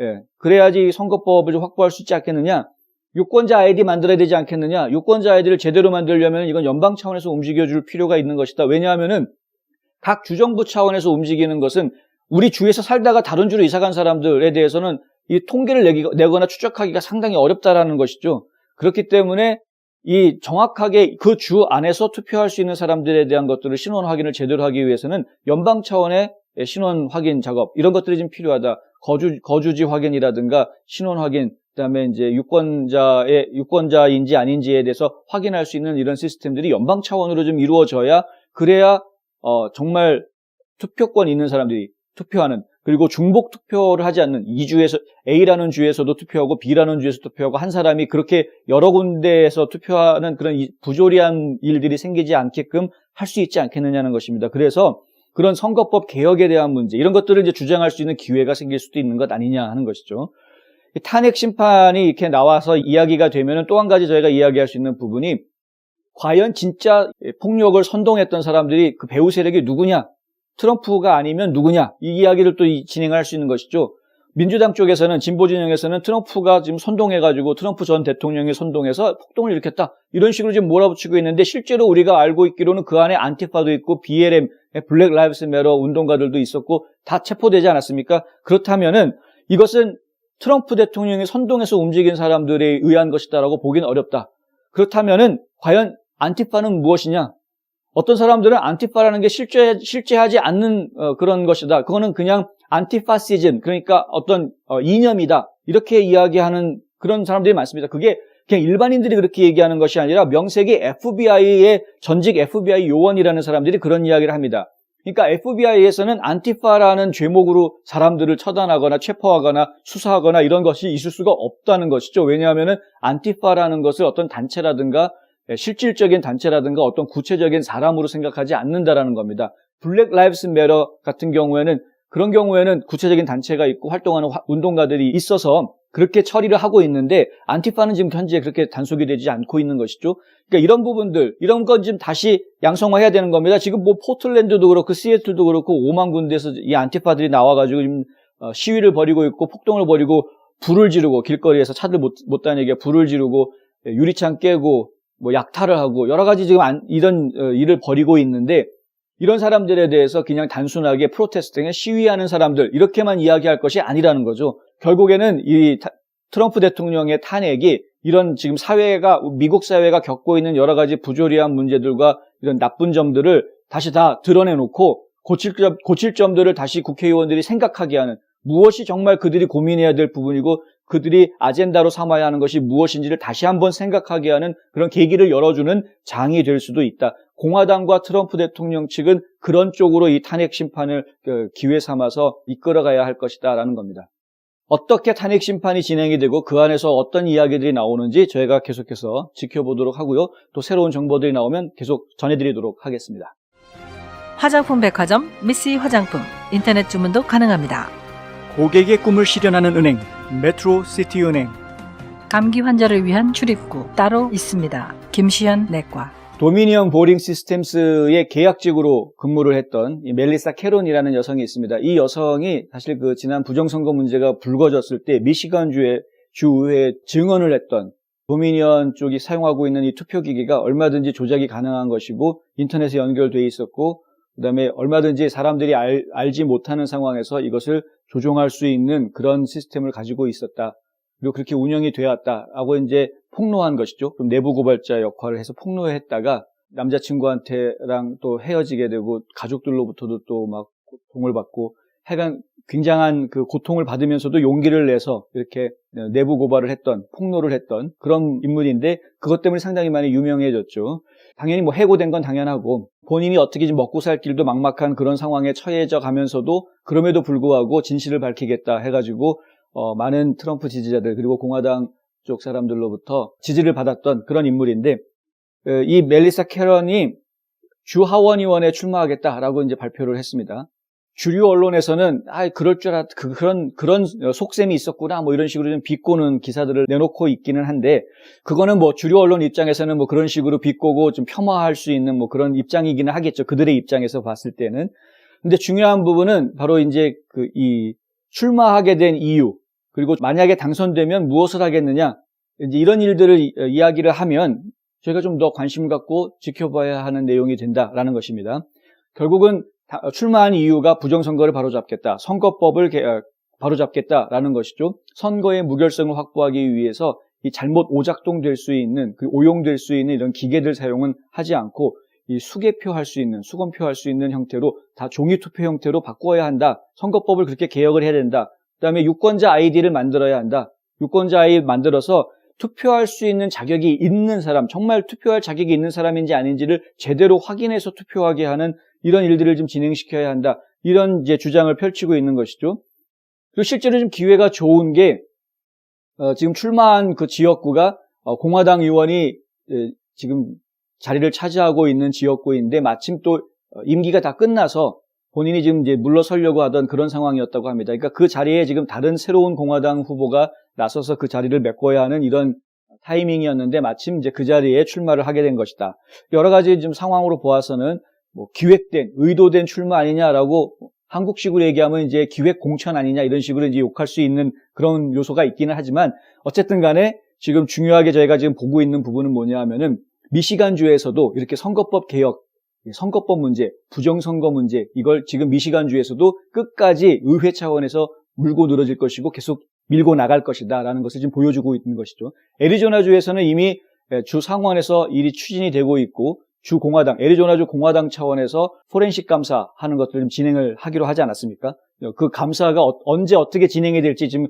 Speaker 1: 예. 그래야지 선거법을 좀 확보할 수 있지 않겠느냐? 유권자 아이디 만들어야 되지 않겠느냐? 유권자 아이디를 제대로 만들려면 이건 연방 차원에서 움직여줄 필요가 있는 것이다. 왜냐하면은 각 주정부 차원에서 움직이는 것은 우리 주에서 살다가 다른 주로 이사간 사람들에 대해서는 이 통계를 내거나 추적하기가 상당히 어렵다라는 것이죠. 그렇기 때문에 이 정확하게 그 주 안에서 투표할 수 있는 사람들에 대한 것들을 신원 확인을 제대로 하기 위해서는 연방 차원의 신원 확인 작업 이런 것들이 좀 필요하다. 거주지 확인이라든가 신원 확인, 그다음에 이제 유권자인지 아닌지에 대해서 확인할 수 있는 이런 시스템들이 연방 차원으로 좀 이루어져야 그래야 정말 투표권 있는 사람들이 투표하는, 그리고 중복 투표를 하지 않는 이 주에서 A라는 주에서도 투표하고 B라는 주에서 투표하고 한 사람이 그렇게 여러 군데에서 투표하는 그런 부조리한 일들이 생기지 않게끔 할 수 있지 않겠느냐는 것입니다. 그래서 그런 선거법 개혁에 대한 문제 이런 것들을 이제 주장할 수 있는 기회가 생길 수도 있는 것 아니냐 하는 것이죠. 탄핵 심판이 이렇게 나와서 이야기가 되면은 또 한 가지 저희가 이야기할 수 있는 부분이 과연 진짜 폭력을 선동했던 사람들이 그 배후 세력이 누구냐? 트럼프가 아니면 누구냐? 이 이야기를 또 진행할 수 있는 것이죠. 민주당 쪽에서는, 진보 진영에서는 트럼프가 지금 선동해가지고 트럼프 전 대통령이 선동해서 폭동을 일으켰다. 이런 식으로 지금 몰아붙이고 있는데 실제로 우리가 알고 있기로는 그 안에 안티파도 있고 BLM, 블랙 라이브스 매터 운동가들도 있었고 다 체포되지 않았습니까? 그렇다면은 이것은 트럼프 대통령이 선동해서 움직인 사람들에 의한 것이다라고 보기는 어렵다. 그렇다면은 과연 안티파는 무엇이냐? 어떤 사람들은 안티파라는 게 실제하지 않는 그런 것이다. 그거는 그냥 안티파시즘, 그러니까 어떤 이념이다. 이렇게 이야기하는 그런 사람들이 많습니다. 그게 그냥 일반인들이 그렇게 얘기하는 것이 아니라 명색이 FBI의 전직 FBI 요원이라는 사람들이 그런 이야기를 합니다. 그러니까 FBI에서는 안티파라는 죄목으로 사람들을 처단하거나 체포하거나 수사하거나 이런 것이 있을 수가 없다는 것이죠. 왜냐하면은 안티파라는 것을 어떤 단체라든가 실질적인 단체라든가 어떤 구체적인 사람으로 생각하지 않는다라는 겁니다. 블랙 라이브스 매터 같은 경우에는 그런 경우에는 구체적인 단체가 있고 활동하는 운동가들이 있어서 그렇게 처리를 하고 있는데 안티파는 지금 현재 그렇게 단속이 되지 않고 있는 것이죠. 그러니까 이런 부분들, 이런 건 지금 다시 양성화해야 되는 겁니다. 지금 뭐 포틀랜드도 그렇고 시애틀도 그렇고 5만 군데에서 이 안티파들이 나와가지고 지금 시위를 벌이고 있고 폭동을 벌이고 불을 지르고 길거리에서 차들 못 다니게 불을 지르고 유리창 깨고 뭐 약탈을 하고 여러 가지 지금 이런 일을 벌이고 있는데 이런 사람들에 대해서 그냥 단순하게 프로테스트, 시위하는 사람들 이렇게만 이야기할 것이 아니라는 거죠. 결국에는 이 트럼프 대통령의 탄핵이 이런 지금 미국 사회가 겪고 있는 여러 가지 부조리한 문제들과 이런 나쁜 점들을 다시 다 드러내놓고 고칠 점들을 다시 국회의원들이 생각하게 하는, 무엇이 정말 그들이 고민해야 될 부분이고 그들이 아젠다로 삼아야 하는 것이 무엇인지를 다시 한번 생각하게 하는 그런 계기를 열어주는 장이 될 수도 있다. 공화당과 트럼프 대통령 측은 그런 쪽으로 이 탄핵 심판을 기회 삼아서 이끌어가야 할 것이다라는 겁니다. 어떻게 탄핵 심판이 진행이 되고 그 안에서 어떤 이야기들이 나오는지 저희가 계속해서 지켜보도록 하고요. 또 새로운 정보들이 나오면 계속 전해드리도록 하겠습니다.
Speaker 2: 화장품 백화점 미씨 화장품 인터넷 주문도 가능합니다.
Speaker 1: 고객의 꿈을 실현하는 은행, 메트로시티은행.
Speaker 2: 감기 환자를 위한 출입구 따로 있습니다. 김시현 내과.
Speaker 1: 도미니언 보링 시스템스의 계약직으로 근무를 했던 이 멜리사 캐론이라는 여성이 있습니다. 이 여성이 사실 그 지난 부정선거 문제가 불거졌을 때 미시간주의 주의회에 증언을 했던, 도미니언 쪽이 사용하고 있는 이 투표기기가 얼마든지 조작이 가능한 것이고 인터넷에 연결되어 있었고 그다음에 얼마든지 사람들이 알지 못하는 상황에서 이것을 조종할 수 있는 그런 시스템을 가지고 있었다. 그리고 그렇게 운영이 되었다라고 이제 폭로한 것이죠. 그럼 내부 고발자 역할을 해서 폭로했다가 남자친구한테랑 또 헤어지게 되고 가족들로부터도 또 막 고통을 받고 하여간 굉장한 그 고통을 받으면서도 용기를 내서 이렇게 내부 고발을 했던, 폭로를 했던 그런 인물인데 그것 때문에 상당히 많이 유명해졌죠. 당연히 뭐 해고된 건 당연하고 본인이 어떻게 좀 먹고 살 길도 막막한 그런 상황에 처해져 가면서도 그럼에도 불구하고 진실을 밝히겠다 해가지고 많은 트럼프 지지자들 그리고 공화당 쪽 사람들로부터 지지를 받았던 그런 인물인데 이 멜리사 캐런이 주 하원의원에 출마하겠다라고 이제 발표를 했습니다. 주류 언론에서는 그럴 줄 그런 속셈이 있었구나 뭐 이런 식으로 좀 비꼬는 기사들을 내놓고 있기는 한데, 그거는 뭐 주류 언론 입장에서는 뭐 그런 식으로 비꼬고 좀 폄하할 수 있는 뭐 그런 입장이기는 하겠죠. 그들의 입장에서 봤을 때는. 근데 중요한 부분은 바로 이제 이 출마하게 된 이유, 그리고 만약에 당선되면 무엇을 하겠느냐, 이제 이런 일들을 이야기를 하면 저희가 좀 더 관심 갖고 지켜봐야 하는 내용이 된다라는 것입니다. 결국은 출마한 이유가 부정선거를 바로잡겠다, 선거법을 바로잡겠다라는 것이죠. 선거의 무결성을 확보하기 위해서 이 잘못 오작동될 수 있는, 오용될 수 있는 이런 기계들 사용은 하지 않고 이 수개표 할 수 있는, 수검표 할 수 있는 형태로 다 종이 투표 형태로 바꿔야 한다. 선거법을 그렇게 개혁을 해야 된다. 그다음에 유권자 아이디를 만들어야 한다. 유권자 아이디 만들어서 투표할 수 있는 자격이 있는 사람, 정말 투표할 자격이 있는 사람인지 아닌지를 제대로 확인해서 투표하게 하는 이런 일들을 좀 진행시켜야 한다. 이런 이제 주장을 펼치고 있는 것이죠. 그리고 실제로 좀 기회가 좋은 게 지금 출마한 그 지역구가 공화당 의원이 지금 자리를 차지하고 있는 지역구인데, 마침 또 임기가 다 끝나서 본인이 지금 이제 물러서려고 하던 그런 상황이었다고 합니다. 그러니까 그 자리에 지금 다른 새로운 공화당 후보가 나서서 그 자리를 메꿔야 하는 이런 타이밍이었는데, 마침 이제 그 자리에 출마를 하게 된 것이다. 여러 가지 좀 상황으로 보아서는 뭐 기획된, 의도된 출마 아니냐라고 한국식으로 얘기하면 이제 기획 공천 아니냐 이런 식으로 이제 욕할 수 있는 그런 요소가 있기는 하지만, 어쨌든 간에 지금 중요하게 저희가 지금 보고 있는 부분은 뭐냐 하면은 미시간주에서도 이렇게 선거법 개혁, 선거법 문제, 부정선거 문제, 이걸 지금 미시간주에서도 끝까지 의회 차원에서 물고 늘어질 것이고 계속 밀고 나갈 것이다라는 것을 지금 보여주고 있는 것이죠. 애리조나주에서는 이미 주 상원에서 일이 추진이 되고 있고, 주 공화당, 애리조나주 공화당 차원에서 포렌식 감사하는 것들을 진행을 하기로 하지 않았습니까? 그 감사가 언제 어떻게 진행이 될지 지금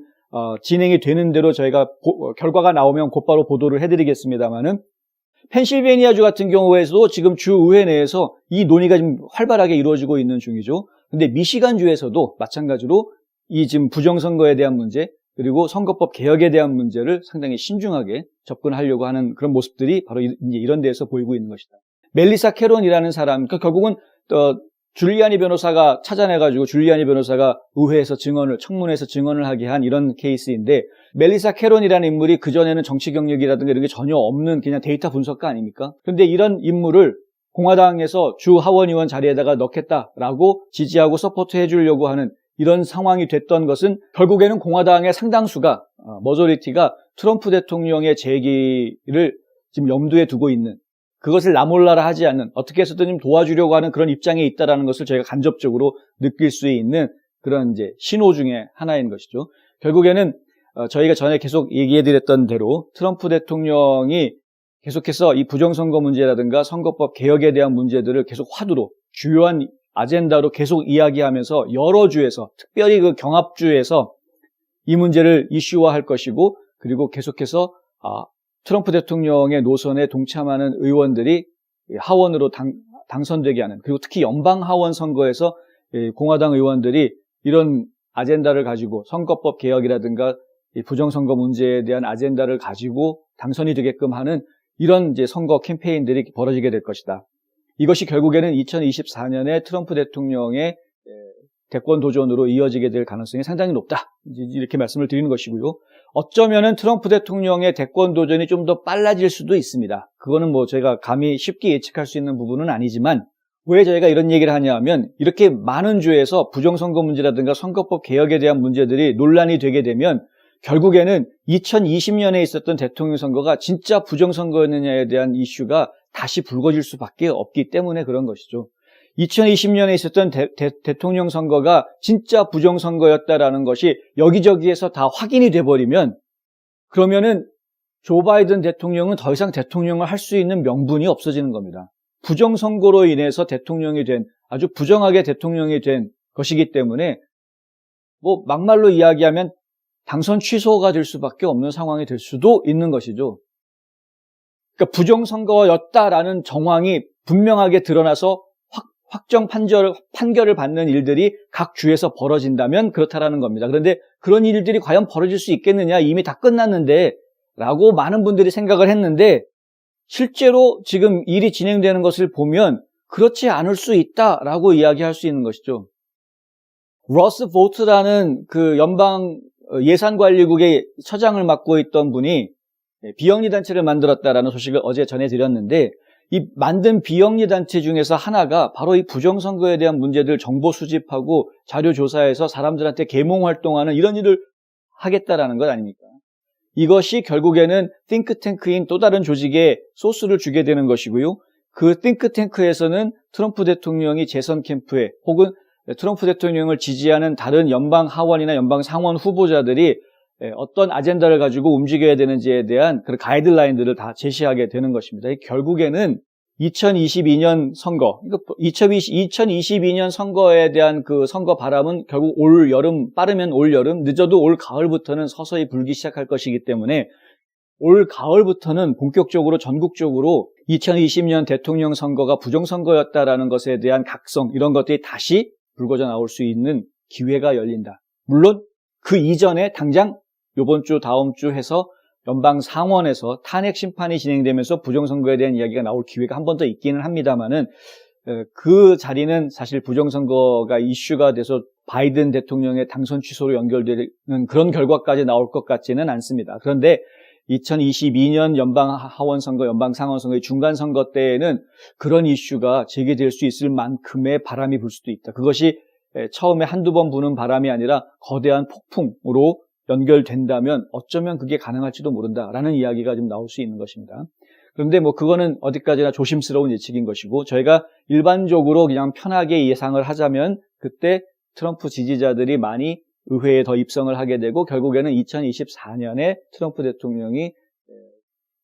Speaker 1: 진행이 되는 대로 저희가 결과가 나오면 곧바로 보도를 해드리겠습니다만은, 펜실베니아주 같은 경우에서도 지금 주 의회 내에서 이 논의가 지금 활발하게 이루어지고 있는 중이죠. 근데 미시간주에서도 마찬가지로 이 지금 부정선거에 대한 문제, 그리고 선거법 개혁에 대한 문제를 상당히 신중하게 접근하려고 하는 그런 모습들이 바로 이제 이런 데에서 보이고 있는 것이다. 멜리사 캐론이라는 사람, 그러니까 결국은 줄리아니 변호사가 찾아내가지고 줄리아니 변호사가 의회에서 청문회에서 증언을 하게 한 이런 케이스인데, 멜리사 캐론이라는 인물이 그전에는 정치 경력이라든가 이런 게 전혀 없는 그냥 데이터 분석가 아닙니까? 그런데 이런 인물을 공화당에서 주 하원의원 자리에다가 넣겠다라고 지지하고 서포트해 주려고 하는 이런 상황이 됐던 것은, 결국에는 공화당의 상당수가, 머저리티가 트럼프 대통령의 재기를 지금 염두에 두고 있는, 그것을 나몰라라 하지 않는, 어떻게 해서든 좀 도와주려고 하는 그런 입장에 있다라는 것을 저희가 간접적으로 느낄 수 있는 그런 이제 신호 중에 하나인 것이죠. 결국에는 저희가 전에 계속 얘기해드렸던 대로 트럼프 대통령이 계속해서 이 부정선거 문제라든가 선거법 개혁에 대한 문제들을 계속 화두로, 주요한 아젠다로 계속 이야기하면서 여러 주에서, 특별히 그 경합주에서 이 문제를 이슈화할 것이고, 그리고 계속해서 트럼프 대통령의 노선에 동참하는 의원들이 하원으로 당선되게 하는, 그리고 특히 연방 하원 선거에서 공화당 의원들이 이런 아젠다를 가지고 선거법 개혁이라든가 부정선거 문제에 대한 아젠다를 가지고 당선이 되게끔 하는 이런 이제 선거 캠페인들이 벌어지게 될 것이다. 이것이 결국에는 2024년에 트럼프 대통령의 대권 도전으로 이어지게 될 가능성이 상당히 높다. 이렇게 말씀을 드리는 것이고요. 어쩌면은 트럼프 대통령의 대권 도전이 좀 더 빨라질 수도 있습니다. 그거는 뭐 제가 감히 쉽게 예측할 수 있는 부분은 아니지만, 왜 저희가 이런 얘기를 하냐 하면, 이렇게 많은 주에서 부정선거 문제라든가 선거법 개혁에 대한 문제들이 논란이 되게 되면 결국에는 2020년에 있었던 대통령 선거가 진짜 부정선거였느냐에 대한 이슈가 다시 불거질 수밖에 없기 때문에 그런 것이죠. 2020년에 있었던 대통령 선거가 진짜 부정선거였다라는 것이 여기저기에서 다 확인이 돼버리면, 그러면은 조 바이든 대통령은 더 이상 대통령을 할 수 있는 명분이 없어지는 겁니다. 부정선거로 인해서 대통령이 된, 아주 부정하게 대통령이 된 것이기 때문에 뭐 막말로 이야기하면 당선 취소가 될 수밖에 없는 상황이 될 수도 있는 것이죠. 그러니까 부정선거였다라는 정황이 분명하게 드러나서 확정 판결을 받는 일들이 각 주에서 벌어진다면 그렇다라는 겁니다. 그런데 그런 일들이 과연 벌어질 수 있겠느냐, 이미 다 끝났는데 라고 많은 분들이 생각을 했는데, 실제로 지금 일이 진행되는 것을 보면 그렇지 않을 수 있다라고 이야기할 수 있는 것이죠. 러스 보트라는 그 연방 예산관리국의 처장을 맡고 있던 분이 비영리 단체를 만들었다라는 소식을 어제 전해드렸는데, 이 만든 비영리 단체 중에서 하나가 바로 이 부정선거에 대한 문제들 정보 수집하고 자료 조사해서 사람들한테 계몽 활동하는 이런 일을 하겠다라는 것 아닙니까? 이것이 결국에는 띵크탱크인 또 다른 조직에 소스를 주게 되는 것이고요. 그 띵크탱크에서는 트럼프 대통령이 재선 캠프에 혹은 트럼프 대통령을 지지하는 다른 연방 하원이나 연방 상원 후보자들이 어떤 아젠다를 가지고 움직여야 되는지에 대한 그런 가이드라인들을 다 제시하게 되는 것입니다. 결국에는 2022년 선거, 2022년 선거에 대한 그 선거 바람은 결국 올 여름, 빠르면 올 여름, 늦어도 올 가을부터는 서서히 불기 시작할 것이기 때문에 올 가을부터는 본격적으로 전국적으로 2020년 대통령 선거가 부정선거였다라는 것에 대한 각성, 이런 것들이 다시 불거져 나올 수 있는 기회가 열린다. 물론 그 이전에 당장 이번 주, 다음 주 해서 연방 상원에서 탄핵 심판이 진행되면서 부정선거에 대한 이야기가 나올 기회가 한 번 더 있기는 합니다만은 그 자리는 사실 부정선거가 이슈가 돼서 바이든 대통령의 당선 취소로 연결되는 그런 결과까지 나올 것 같지는 않습니다. 그런데 2022년 연방 하원 선거, 연방 상원 선거의 중간 선거 때에는 그런 이슈가 제기될 수 있을 만큼의 바람이 불 수도 있다. 그것이 처음에 한두 번 부는 바람이 아니라 거대한 폭풍으로 연결된다면 어쩌면 그게 가능할지도 모른다라는 이야기가 좀 나올 수 있는 것입니다. 그런데 뭐 그거는 어디까지나 조심스러운 예측인 것이고, 저희가 일반적으로 그냥 편하게 예상을 하자면 그때 트럼프 지지자들이 많이 의회에 더 입성을 하게 되고 결국에는 2024년에 트럼프 대통령이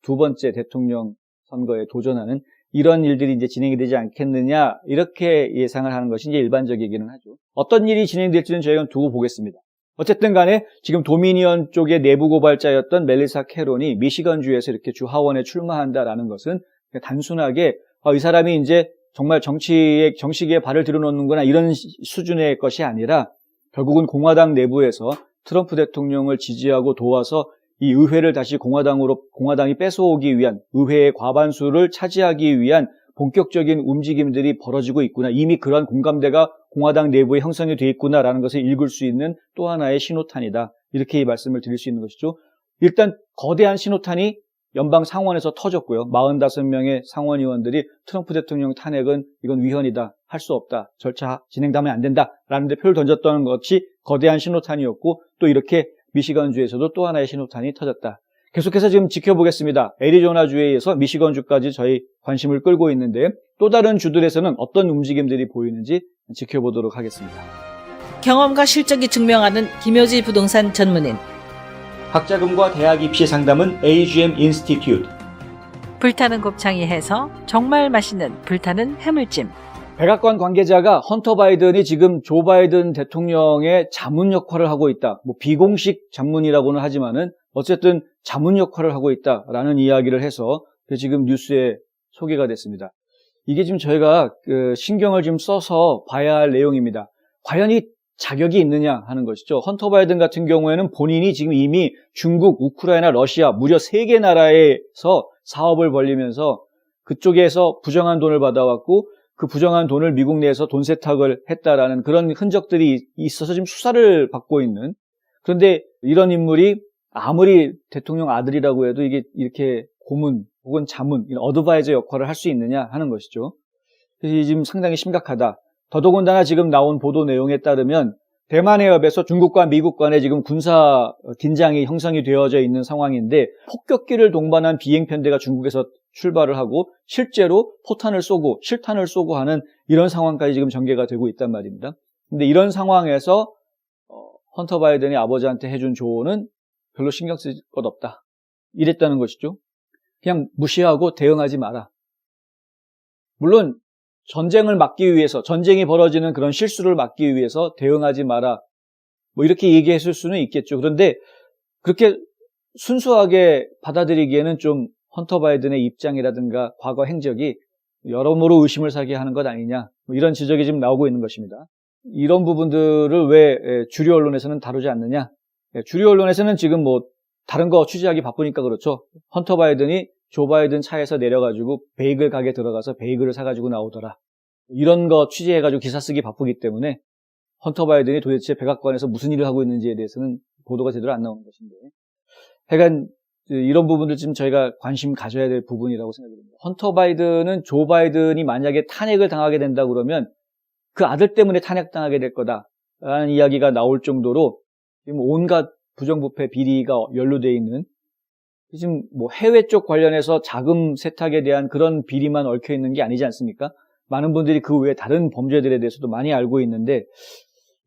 Speaker 1: 두 번째 대통령 선거에 도전하는 이런 일들이 이제 진행이 되지 않겠느냐, 이렇게 예상을 하는 것이 이제 일반적이기는 하죠. 어떤 일이 진행될지는 저희가 두고 보겠습니다. 어쨌든 간에 지금 도미니언 쪽의 내부 고발자였던 멜리사 캐론이 미시건주에서 이렇게 주 하원에 출마한다라는 것은 단순하게 이 사람이 이제 정말 정치계에 발을 들여놓는구나 이런 수준의 것이 아니라 결국은 공화당 내부에서 트럼프 대통령을 지지하고 도와서 이 의회를 다시 공화당이 뺏어오기 위한, 의회의 과반수를 차지하기 위한 본격적인 움직임들이 벌어지고 있구나, 이미 그러한 공감대가 공화당 내부에 형성이 되어 있구나라는 것을 읽을 수 있는 또 하나의 신호탄이다, 이렇게 이 말씀을 드릴 수 있는 것이죠. 일단 거대한 신호탄이 연방 상원에서 터졌고요. 45명의 상원의원들이 트럼프 대통령 탄핵은 이건 위헌이다, 할 수 없다, 절차 진행되면 안 된다라는 데 표를 던졌다는 것이 거대한 신호탄이었고, 또 이렇게 미시건주에서도 또 하나의 신호탄이 터졌다. 계속해서 지금 지켜보겠습니다. 애리조나주에 이어서 미시건주까지 저희 관심을 끌고 있는데 또 다른 주들에서는 어떤 움직임들이 보이는지 지켜보도록 하겠습니다.
Speaker 2: 경험과 실적이 증명하는 김효지 부동산 전문인,
Speaker 1: 학자금과 대학 입시 상담은 AGM 인스티튜트.
Speaker 2: 불타는 곱창이 해서 정말 맛있는 불타는 해물찜.
Speaker 1: 백악관 관계자가 헌터 바이든이 지금 조 바이든 대통령의 자문 역할을 하고 있다, 뭐 비공식 자문이라고는 하지만은 어쨌든 자문 역할을 하고 있다라는 이야기를 해서 지금 뉴스에 소개가 됐습니다. 이게 지금 저희가 신경을 좀 써서 봐야 할 내용입니다. 과연 이 자격이 있느냐 하는 것이죠. 헌터 바이든 같은 경우에는 본인이 지금 이미 중국, 우크라이나, 러시아 무려 3개 나라에서 사업을 벌리면서 그쪽에서 부정한 돈을 받아왔고 그 부정한 돈을 미국 내에서 돈 세탁을 했다라는 그런 흔적들이 있어서 지금 수사를 받고 있는, 그런데 이런 인물이 아무리 대통령 아들이라고 해도 이게 이렇게 고문 혹은 자문, 이런 어드바이저 역할을 할 수 있느냐 하는 것이죠. 그래서 지금 상당히 심각하다. 더더군다나 지금 나온 보도 내용에 따르면 대만 해협에서 중국과 미국 간에 지금 군사 긴장이 형성이 되어져 있는 상황인데 폭격기를 동반한 비행편대가 중국에서 출발을 하고 실제로 포탄을 쏘고 실탄을 쏘고 하는 이런 상황까지 지금 전개가 되고 있단 말입니다. 근데 이런 상황에서 헌터 바이든이 아버지한테 해준 조언은 별로 신경 쓸 것 없다, 이랬다는 것이죠. 그냥 무시하고 대응하지 마라. 물론 전쟁을 막기 위해서, 전쟁이 벌어지는 그런 실수를 막기 위해서 대응하지 마라, 뭐 이렇게 얘기했을 수는 있겠죠. 그런데 그렇게 순수하게 받아들이기에는 좀 헌터 바이든의 입장이라든가 과거 행적이 여러모로 의심을 사게 하는 것 아니냐, 뭐 이런 지적이 지금 나오고 있는 것입니다. 이런 부분들을 왜 주류 언론에서는 다루지 않느냐? 주류 언론에서는 지금 뭐 다른 거 취재하기 바쁘니까 그렇죠. 헌터 바이든이 조 바이든 차에서 내려가지고 베이글 가게 들어가서 베이글을 사가지고 나오더라, 이런 거 취재해가지고 기사 쓰기 바쁘기 때문에 헌터 바이든이 도대체 백악관에서 무슨 일을 하고 있는지에 대해서는 보도가 제대로 안 나오는 것인데, 하여간 이런 부분들 좀 저희가 관심 가져야 될 부분이라고 생각이 듭니다. 헌터 바이든은 조 바이든이 만약에 탄핵을 당하게 된다 그러면 그 아들 때문에 탄핵당하게 될 거다라는 이야기가 나올 정도로 지금 온갖 부정부패 비리가 연루되어 있는, 지금 뭐 해외 쪽 관련해서 자금 세탁에 대한 그런 비리만 얽혀 있는 게 아니지 않습니까? 많은 분들이 그 외에 다른 범죄들에 대해서도 많이 알고 있는데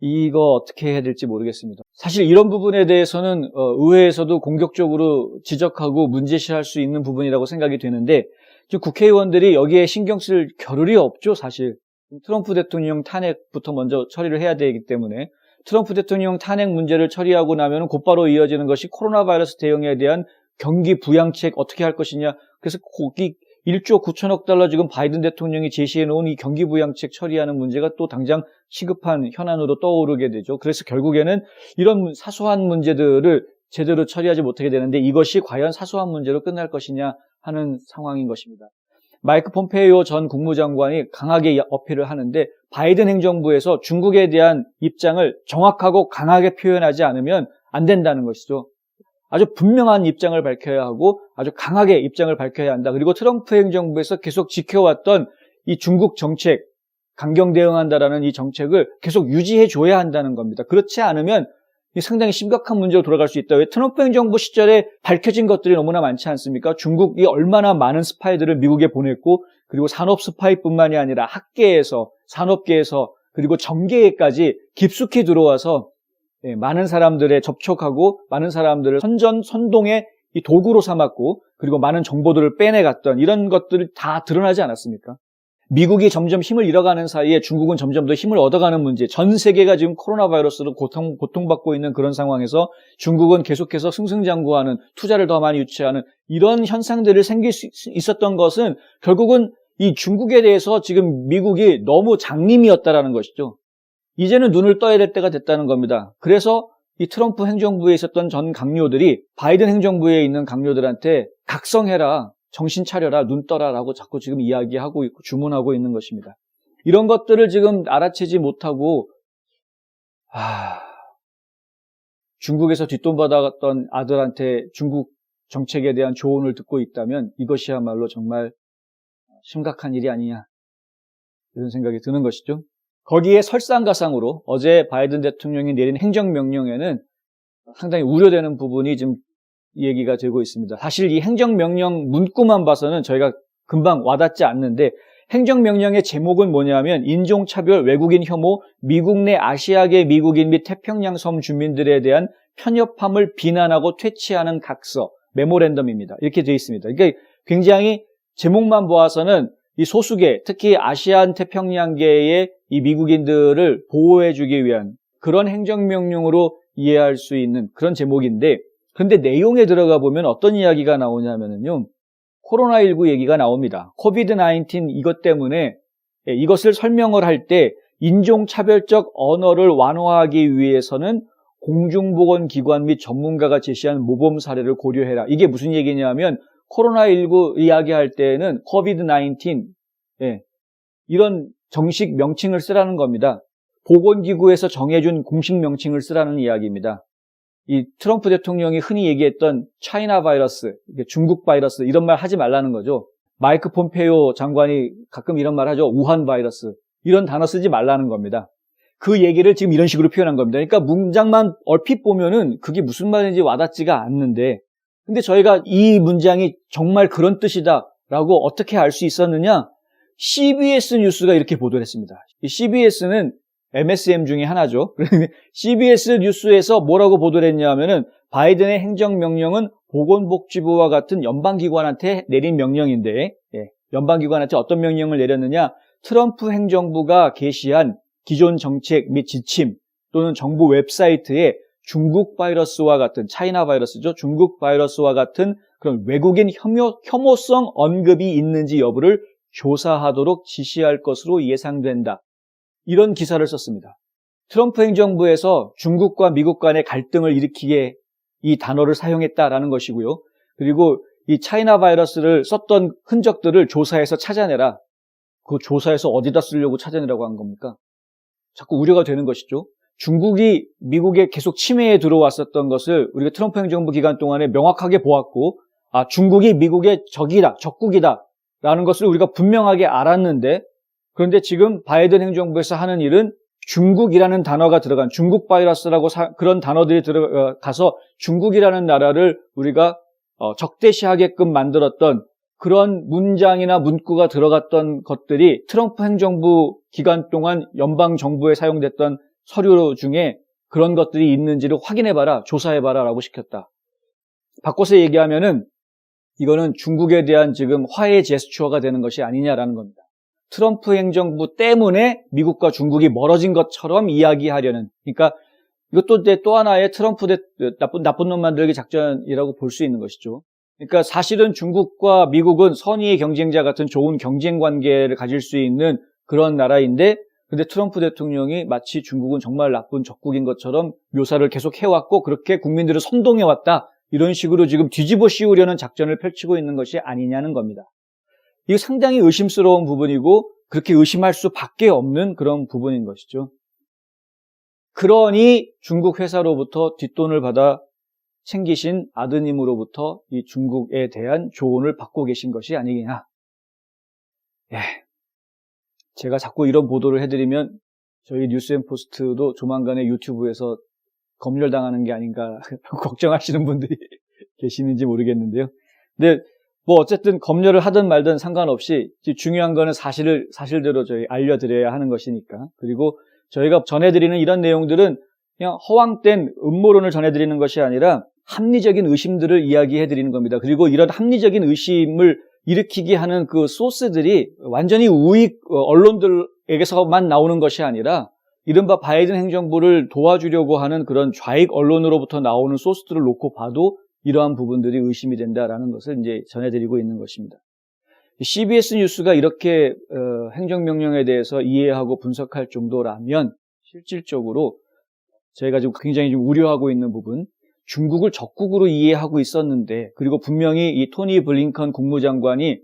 Speaker 1: 이거 어떻게 해야 될지 모르겠습니다. 사실 이런 부분에 대해서는 의회에서도 공격적으로 지적하고 문제시할 수 있는 부분이라고 생각이 되는데, 지금 국회의원들이 여기에 신경 쓸 겨를이 없죠, 사실. 트럼프 대통령 탄핵부터 먼저 처리를 해야 되기 때문에 트럼프 대통령 탄핵 문제를 처리하고 나면 곧바로 이어지는 것이 코로나 바이러스 대응에 대한 경기 부양책 어떻게 할 것이냐. 그래서 거기 1조 9천억 달러 지금 바이든 대통령이 제시해 놓은 이 경기 부양책 처리하는 문제가 또 당장 시급한 현안으로 떠오르게 되죠. 그래서 결국에는 이런 사소한 문제들을 제대로 처리하지 못하게 되는데 이것이 과연 사소한 문제로 끝날 것이냐 하는 상황인 것입니다. 마이크 폼페이오 전 국무장관이 강하게 어필을 하는데 바이든 행정부에서 중국에 대한 입장을 정확하고 강하게 표현하지 않으면 안 된다는 것이죠. 아주 분명한 입장을 밝혀야 하고 아주 강하게 입장을 밝혀야 한다. 그리고 트럼프 행정부에서 계속 지켜왔던 이 중국 정책, 강경 대응한다라는 이 정책을 계속 유지해 줘야 한다는 겁니다. 그렇지 않으면 상당히 심각한 문제로 돌아갈 수 있다. 왜 트럼프 행정부 시절에 밝혀진 것들이 너무나 많지 않습니까? 중국이 얼마나 많은 스파이들을 미국에 보냈고, 그리고 산업 스파이뿐만이 아니라 학계에서, 산업계에서, 그리고 정계에까지 깊숙이 들어와서 많은 사람들에 접촉하고 많은 사람들을 선동의 이 도구로 삼았고, 그리고 많은 정보들을 빼내갔던 이런 것들이 다 드러나지 않았습니까? 미국이 점점 힘을 잃어가는 사이에 중국은 점점 더 힘을 얻어가는 문제, 전 세계가 지금 코로나 바이러스로 고통받고 있는 그런 상황에서 중국은 계속해서 승승장구하는, 투자를 더 많이 유치하는 이런 현상들이 생길 수 있었던 것은 결국은 이 중국에 대해서 지금 미국이 너무 장님이었다라는 것이죠. 이제는 눈을 떠야 될 때가 됐다는 겁니다. 그래서 이 트럼프 행정부에 있었던 전 강요들이 바이든 행정부에 있는 강요들한테 각성해라, 정신 차려라, 눈 떠라라고 자꾸 지금 이야기하고 있고 주문하고 있는 것입니다. 이런 것들을 지금 알아채지 못하고 중국에서 뒷돈 받아갔던 아들한테 중국 정책에 대한 조언을 듣고 있다면 이것이야말로 정말 심각한 일이 아니냐, 이런 생각이 드는 것이죠. 거기에 설상가상으로 어제 바이든 대통령이 내린 행정명령에는 상당히 우려되는 부분이 지금 얘기가 되고 있습니다. 사실 이 행정명령 문구만 봐서는 저희가 금방 와닿지 않는데, 행정명령의 제목은 뭐냐면 인종차별, 외국인 혐오, 미국 내 아시아계 미국인 및 태평양 섬 주민들에 대한 편협함을 비난하고 퇴치하는 각서, 메모랜덤입니다. 이렇게 되어 있습니다. 그러니까 굉장히 제목만 보아서는 이 소수계, 특히 아시안 태평양계의 이 미국인들을 보호해주기 위한 그런 행정명령으로 이해할 수 있는 그런 제목인데, 그런데 내용에 들어가 보면 어떤 이야기가 나오냐면요, 코로나19 얘기가 나옵니다. 코비드-19 이것 때문에 이것을 설명을 할 때 인종차별적 언어를 완화하기 위해서는 공중보건기관 및 전문가가 제시한 모범 사례를 고려해라. 이게 무슨 얘기냐면 코로나19 이야기할 때는 코비드-19 이런 정식 명칭을 쓰라는 겁니다. 보건기구에서 정해준 공식 명칭을 쓰라는 이야기입니다. 이 트럼프 대통령이 흔히 얘기했던 차이나 바이러스, 중국 바이러스 이런 말 하지 말라는 거죠. 마이크 폼페이오 장관이 가끔 이런 말 하죠. 우한 바이러스. 이런 단어 쓰지 말라는 겁니다. 그 얘기를 지금 이런 식으로 표현한 겁니다. 그러니까 문장만 얼핏 보면은 그게 무슨 말인지 와닿지가 않는데, 근데 저희가 이 문장이 정말 그런 뜻이다라고 어떻게 알 수 있었느냐? CBS 뉴스가 이렇게 보도를 했습니다. 이 CBS는 MSM 중에 하나죠. CBS 뉴스에서 뭐라고 보도를 했냐면은 바이든의 행정명령은 보건복지부와 같은 연방기관한테 내린 명령인데, 연방기관한테 어떤 명령을 내렸느냐? 트럼프 행정부가 게시한 기존 정책 및 지침 또는 정부 웹사이트에 중국 바이러스와 같은, 차이나 바이러스죠. 중국 바이러스와 같은 그런 외국인 혐오성 언급이 있는지 여부를 조사하도록 지시할 것으로 예상된다. 이런 기사를 썼습니다. 트럼프 행정부에서 중국과 미국 간의 갈등을 일으키게 이 단어를 사용했다라는 것이고요. 그리고 이 차이나 바이러스를 썼던 흔적들을 조사해서 찾아내라. 그 조사해서 어디다 쓰려고 찾아내라고 한 겁니까? 자꾸 우려가 되는 것이죠. 중국이 미국에 계속 침해에 들어왔었던 것을 우리가 트럼프 행정부 기간 동안에 명확하게 보았고, 중국이 미국의 적이다, 적국이다 라는 것을 우리가 분명하게 알았는데, 그런데 지금 바이든 행정부에서 하는 일은 중국이라는 단어가 들어간 중국 바이러스라고 그런 단어들이 들어가서 중국이라는 나라를 우리가 적대시하게끔 만들었던 그런 문장이나 문구가 들어갔던 것들이 트럼프 행정부 기간 동안 연방 정부에 사용됐던 서류 중에 그런 것들이 있는지를 확인해봐라, 조사해봐라 라고 시켰다. 바꿔서 얘기하면은 이거는 중국에 대한 지금 화해 제스처가 되는 것이 아니냐라는 겁니다. 트럼프 행정부 때문에 미국과 중국이 멀어진 것처럼 이야기하려는, 그러니까 이것도 또 하나의 트럼프 나쁜 놈 만들기 작전이라고 볼 수 있는 것이죠. 그러니까 사실은 중국과 미국은 선의의 경쟁자 같은 좋은 경쟁 관계를 가질 수 있는 그런 나라인데, 근데 트럼프 대통령이 마치 중국은 정말 나쁜 적국인 것처럼 묘사를 계속 해왔고 그렇게 국민들을 선동해왔다, 이런 식으로 지금 뒤집어 씌우려는 작전을 펼치고 있는 것이 아니냐는 겁니다. 이게 상당히 의심스러운 부분이고 그렇게 의심할 수밖에 없는 그런 부분인 것이죠. 그러니 중국 회사로부터 뒷돈을 받아 챙기신 아드님으로부터 이 중국에 대한 조언을 받고 계신 것이 아니냐. 제가 자꾸 이런 보도를 해드리면 저희 뉴스앤포스트도 조만간에 유튜브에서 검열당하는 게 아닌가 걱정하시는 분들이 계시는지 모르겠는데요. 근데 뭐 어쨌든 검열을 하든 말든 상관없이 중요한 거는 사실대로 저희 알려드려야 하는 것이니까. 그리고 저희가 전해드리는 이런 내용들은 그냥 허황된 음모론을 전해드리는 것이 아니라 합리적인 의심들을 이야기해드리는 겁니다. 그리고 이런 합리적인 의심을 일으키게 하는 그 소스들이 완전히 우익 언론들에게서만 나오는 것이 아니라 이른바 바이든 행정부를 도와주려고 하는 그런 좌익 언론으로부터 나오는 소스들을 놓고 봐도 이러한 부분들이 의심이 된다라는 것을 이제 전해드리고 있는 것입니다. CBS 뉴스가 이렇게 행정명령에 대해서 이해하고 분석할 정도라면 실질적으로 저희가 지금 굉장히 좀 우려하고 있는 부분, 중국을 적국으로 이해하고 있었는데, 그리고 분명히 이 토니 블링컨 국무장관이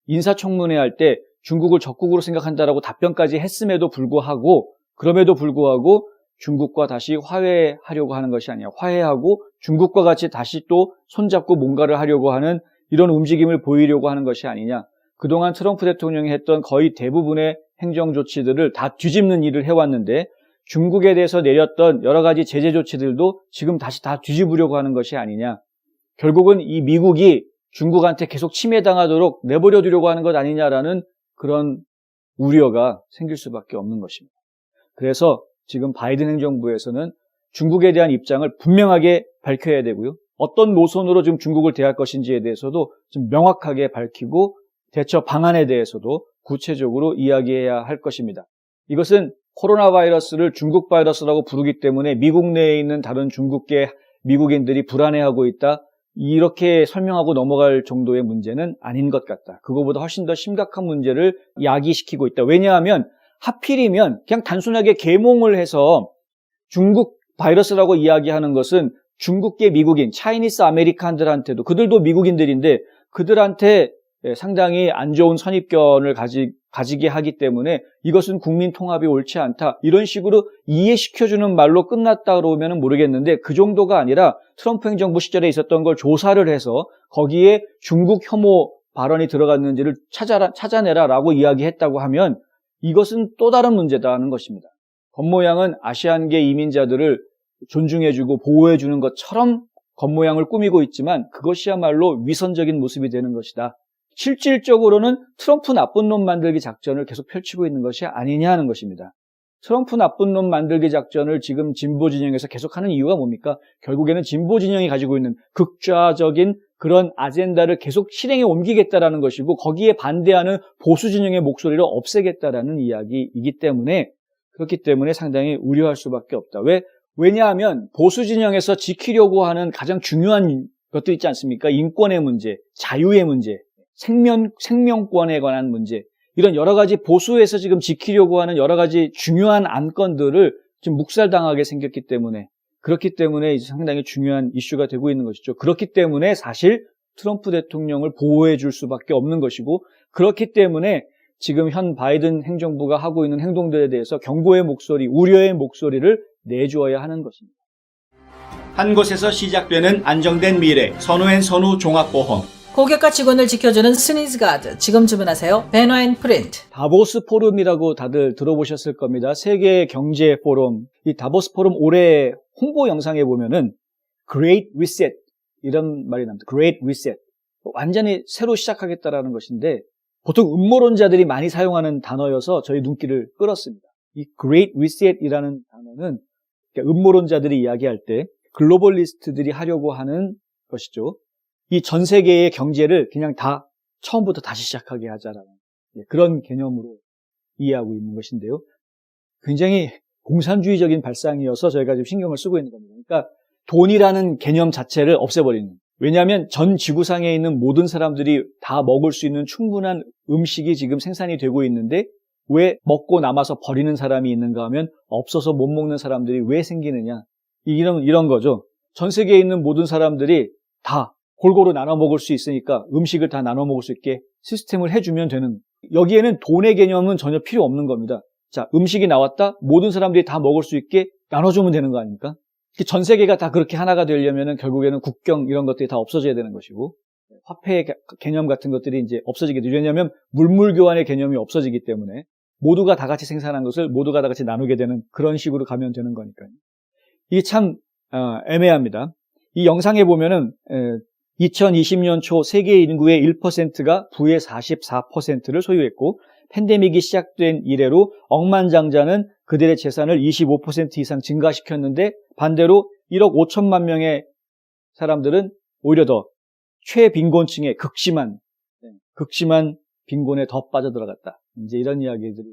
Speaker 1: 인사청문회 할 때 중국을 적국으로 생각한다라고 답변까지 했음에도 불구하고, 그럼에도 불구하고 중국과 다시 화해하려고 하는 것이 아니야. 화해하고 중국과 같이 다시 또 손잡고 뭔가를 하려고 하는 이런 움직임을 보이려고 하는 것이 아니냐. 그동안 트럼프 대통령이 했던 거의 대부분의 행정 조치들을 다 뒤집는 일을 해왔는데, 중국에 대해서 내렸던 여러 가지 제재 조치들도 지금 다시 다 뒤집으려고 하는 것이 아니냐. 결국은 이 미국이 중국한테 계속 침해당하도록 내버려 두려고 하는 것 아니냐라는 그런 우려가 생길 수밖에 없는 것입니다. 그래서 지금 바이든 행정부에서는 중국에 대한 입장을 분명하게 밝혀야 되고요. 어떤 노선으로 지금 중국을 대할 것인지에 대해서도 좀 명확하게 밝히고 대처 방안에 대해서도 구체적으로 이야기해야 할 것입니다. 이것은 코로나 바이러스를 중국 바이러스라고 부르기 때문에 미국 내에 있는 다른 중국계 미국인들이 불안해하고 있다, 이렇게 설명하고 넘어갈 정도의 문제는 아닌 것 같다. 그거보다 훨씬 더 심각한 문제를 야기시키고 있다. 왜냐하면 하필이면 그냥 단순하게 계몽을 해서 중국 바이러스라고 이야기하는 것은 중국계 미국인, 차이니스 아메리칸들한테도, 그들도 미국인들인데 그들한테 상당히 안 좋은 선입견을 가지게 하기 때문에 이것은 국민 통합이 옳지 않다, 이런 식으로 이해시켜주는 말로 끝났다 그러면 모르겠는데, 그 정도가 아니라 트럼프 행정부 시절에 있었던 걸 조사를 해서 거기에 중국 혐오 발언이 들어갔는지를 찾아내라라고 이야기했다고 하면 이것은 또 다른 문제다는 것입니다. 겉모양은 아시안계 이민자들을 존중해주고 보호해주는 것처럼 겉모양을 꾸미고 있지만 그것이야말로 위선적인 모습이 되는 것이다. 실질적으로는 트럼프 나쁜 놈 만들기 작전을 계속 펼치고 있는 것이 아니냐 하는 것입니다. 트럼프 나쁜 놈 만들기 작전을 지금 진보 진영에서 계속하는 이유가 뭡니까? 결국에는 진보 진영이 가지고 있는 극좌적인 그런 아젠다를 계속 실행에 옮기겠다라는 것이고, 거기에 반대하는 보수 진영의 목소리를 없애겠다라는 이야기이기 때문에, 그렇기 때문에 상당히 우려할 수밖에 없다. 왜냐하면 보수 진영에서 지키려고 하는 가장 중요한 것도 있지 않습니까? 인권의 문제, 자유의 문제, 생명권에 관한 문제, 이런 여러 가지 보수에서 지금 지키려고 하는 여러 가지 중요한 안건들을 지금 묵살당하게 생겼기 때문에, 그렇기 때문에 이제 상당히 중요한 이슈가 되고 있는 것이죠. 그렇기 때문에 사실 트럼프 대통령을 보호해 줄 수밖에 없는 것이고, 그렇기 때문에 지금 현 바이든 행정부가 하고 있는 행동들에 대해서 경고의 목소리, 우려의 목소리를 내주어야 하는 것입니다. 한 곳에서 시작되는 안정된 미래, 선우앤 선우 종합보험.
Speaker 2: 고객과 직원을 지켜주는 스니즈가드. 지금 주문하세요. 베너앤 프린트.
Speaker 1: 다보스 포럼이라고 다들 들어보셨을 겁니다. 세계 경제 포럼. 이 다보스 포럼 올해 홍보 영상에 보면은 Great Reset 이런 말이 나옵니다. Great Reset. 완전히 새로 시작하겠다라는 것인데 보통 음모론자들이 많이 사용하는 단어여서 저희 눈길을 끌었습니다. 이 Great Reset이라는 단어는 음모론자들이 이야기할 때 글로벌리스트들이 하려고 하는 것이죠. 이 전 세계의 경제를 그냥 다 처음부터 다시 시작하게 하자라는 그런 개념으로 이해하고 있는 것인데요. 굉장히 공산주의적인 발상이어서 저희가 좀 신경을 쓰고 있는 겁니다. 그러니까 돈이라는 개념 자체를 없애버리는. 왜냐하면 전 지구상에 있는 모든 사람들이 다 먹을 수 있는 충분한 음식이 지금 생산이 되고 있는데 왜 먹고 남아서 버리는 사람이 있는가 하면 없어서 못 먹는 사람들이 왜 생기느냐. 이런 거죠. 전 세계에 있는 모든 사람들이 다 골고루 나눠 먹을 수 있으니까 음식을 다 나눠 먹을 수 있게 시스템을 해주면 되는. 여기에는 돈의 개념은 전혀 필요 없는 겁니다. 자, 음식이 나왔다. 모든 사람들이 다 먹을 수 있게 나눠주면 되는 거 아닙니까? 전 세계가 다 그렇게 하나가 되려면은 결국에는 국경 이런 것들이 다 없어져야 되는 것이고 화폐 개념 같은 것들이 이제 없어지게 되죠. 왜냐하면 물물교환의 개념이 없어지기 때문에 모두가 다 같이 생산한 것을 모두가 다 같이 나누게 되는 그런 식으로 가면 되는 거니까요. 이게 참 애매합니다. 이 영상에 보면은 2020년 초 세계 인구의 1%가 부의 44%를 소유했고 팬데믹이 시작된 이래로 억만장자는 그들의 재산을 25% 이상 증가시켰는데 반대로 1억 5천만 명의 사람들은 오히려 더 최빈곤층의 극심한 빈곤에 더 빠져들어갔다. 이제 이런 이야기들이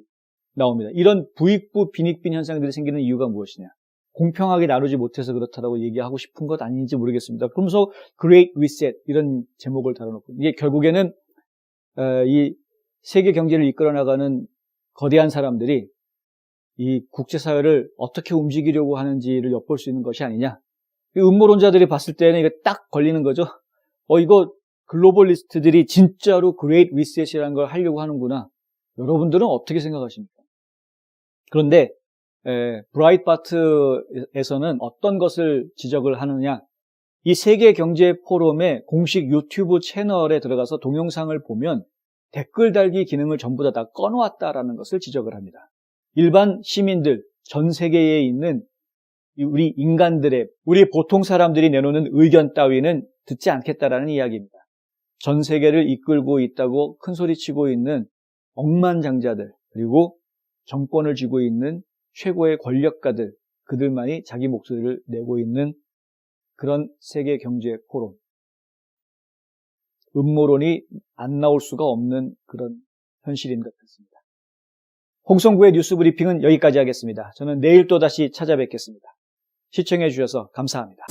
Speaker 1: 나옵니다. 이런 부익부 빈익빈 현상들이 생기는 이유가 무엇이냐? 공평하게 나누지 못해서 그렇다라고 얘기하고 싶은 것 아닌지 모르겠습니다. 그러면서 Great Reset 이런 제목을 달아놓고 이게 결국에는 이 세계 경제를 이끌어 나가는 거대한 사람들이 이 국제사회를 어떻게 움직이려고 하는지를 엿볼 수 있는 것이 아니냐. 음모론자들이 봤을 때는 이거 딱 걸리는 거죠. 이거 글로벌리스트들이 진짜로 Great Reset이라는 걸 하려고 하는구나. 여러분들은 어떻게 생각하십니까? 그런데 브라이트바트에서는 어떤 것을 지적을 하느냐. 이 세계경제포럼의 공식 유튜브 채널에 들어가서 동영상을 보면 댓글 달기 기능을 전부 다 꺼놓았다라는 것을 지적을 합니다. 일반 시민들, 전 세계에 있는 우리 인간들의, 우리 보통 사람들이 내놓는 의견 따위는 듣지 않겠다라는 이야기입니다. 전 세계를 이끌고 있다고 큰소리치고 있는 억만장자들, 그리고 정권을 쥐고 있는 최고의 권력가들, 그들만이 자기 목소리를 내고 있는 그런 세계 경제 포럼. 음모론이 안 나올 수가 없는 그런 현실인 것 같습니다. 홍성구의 뉴스 브리핑은 여기까지 하겠습니다. 저는 내일 또다시 찾아뵙겠습니다. 시청해 주셔서 감사합니다.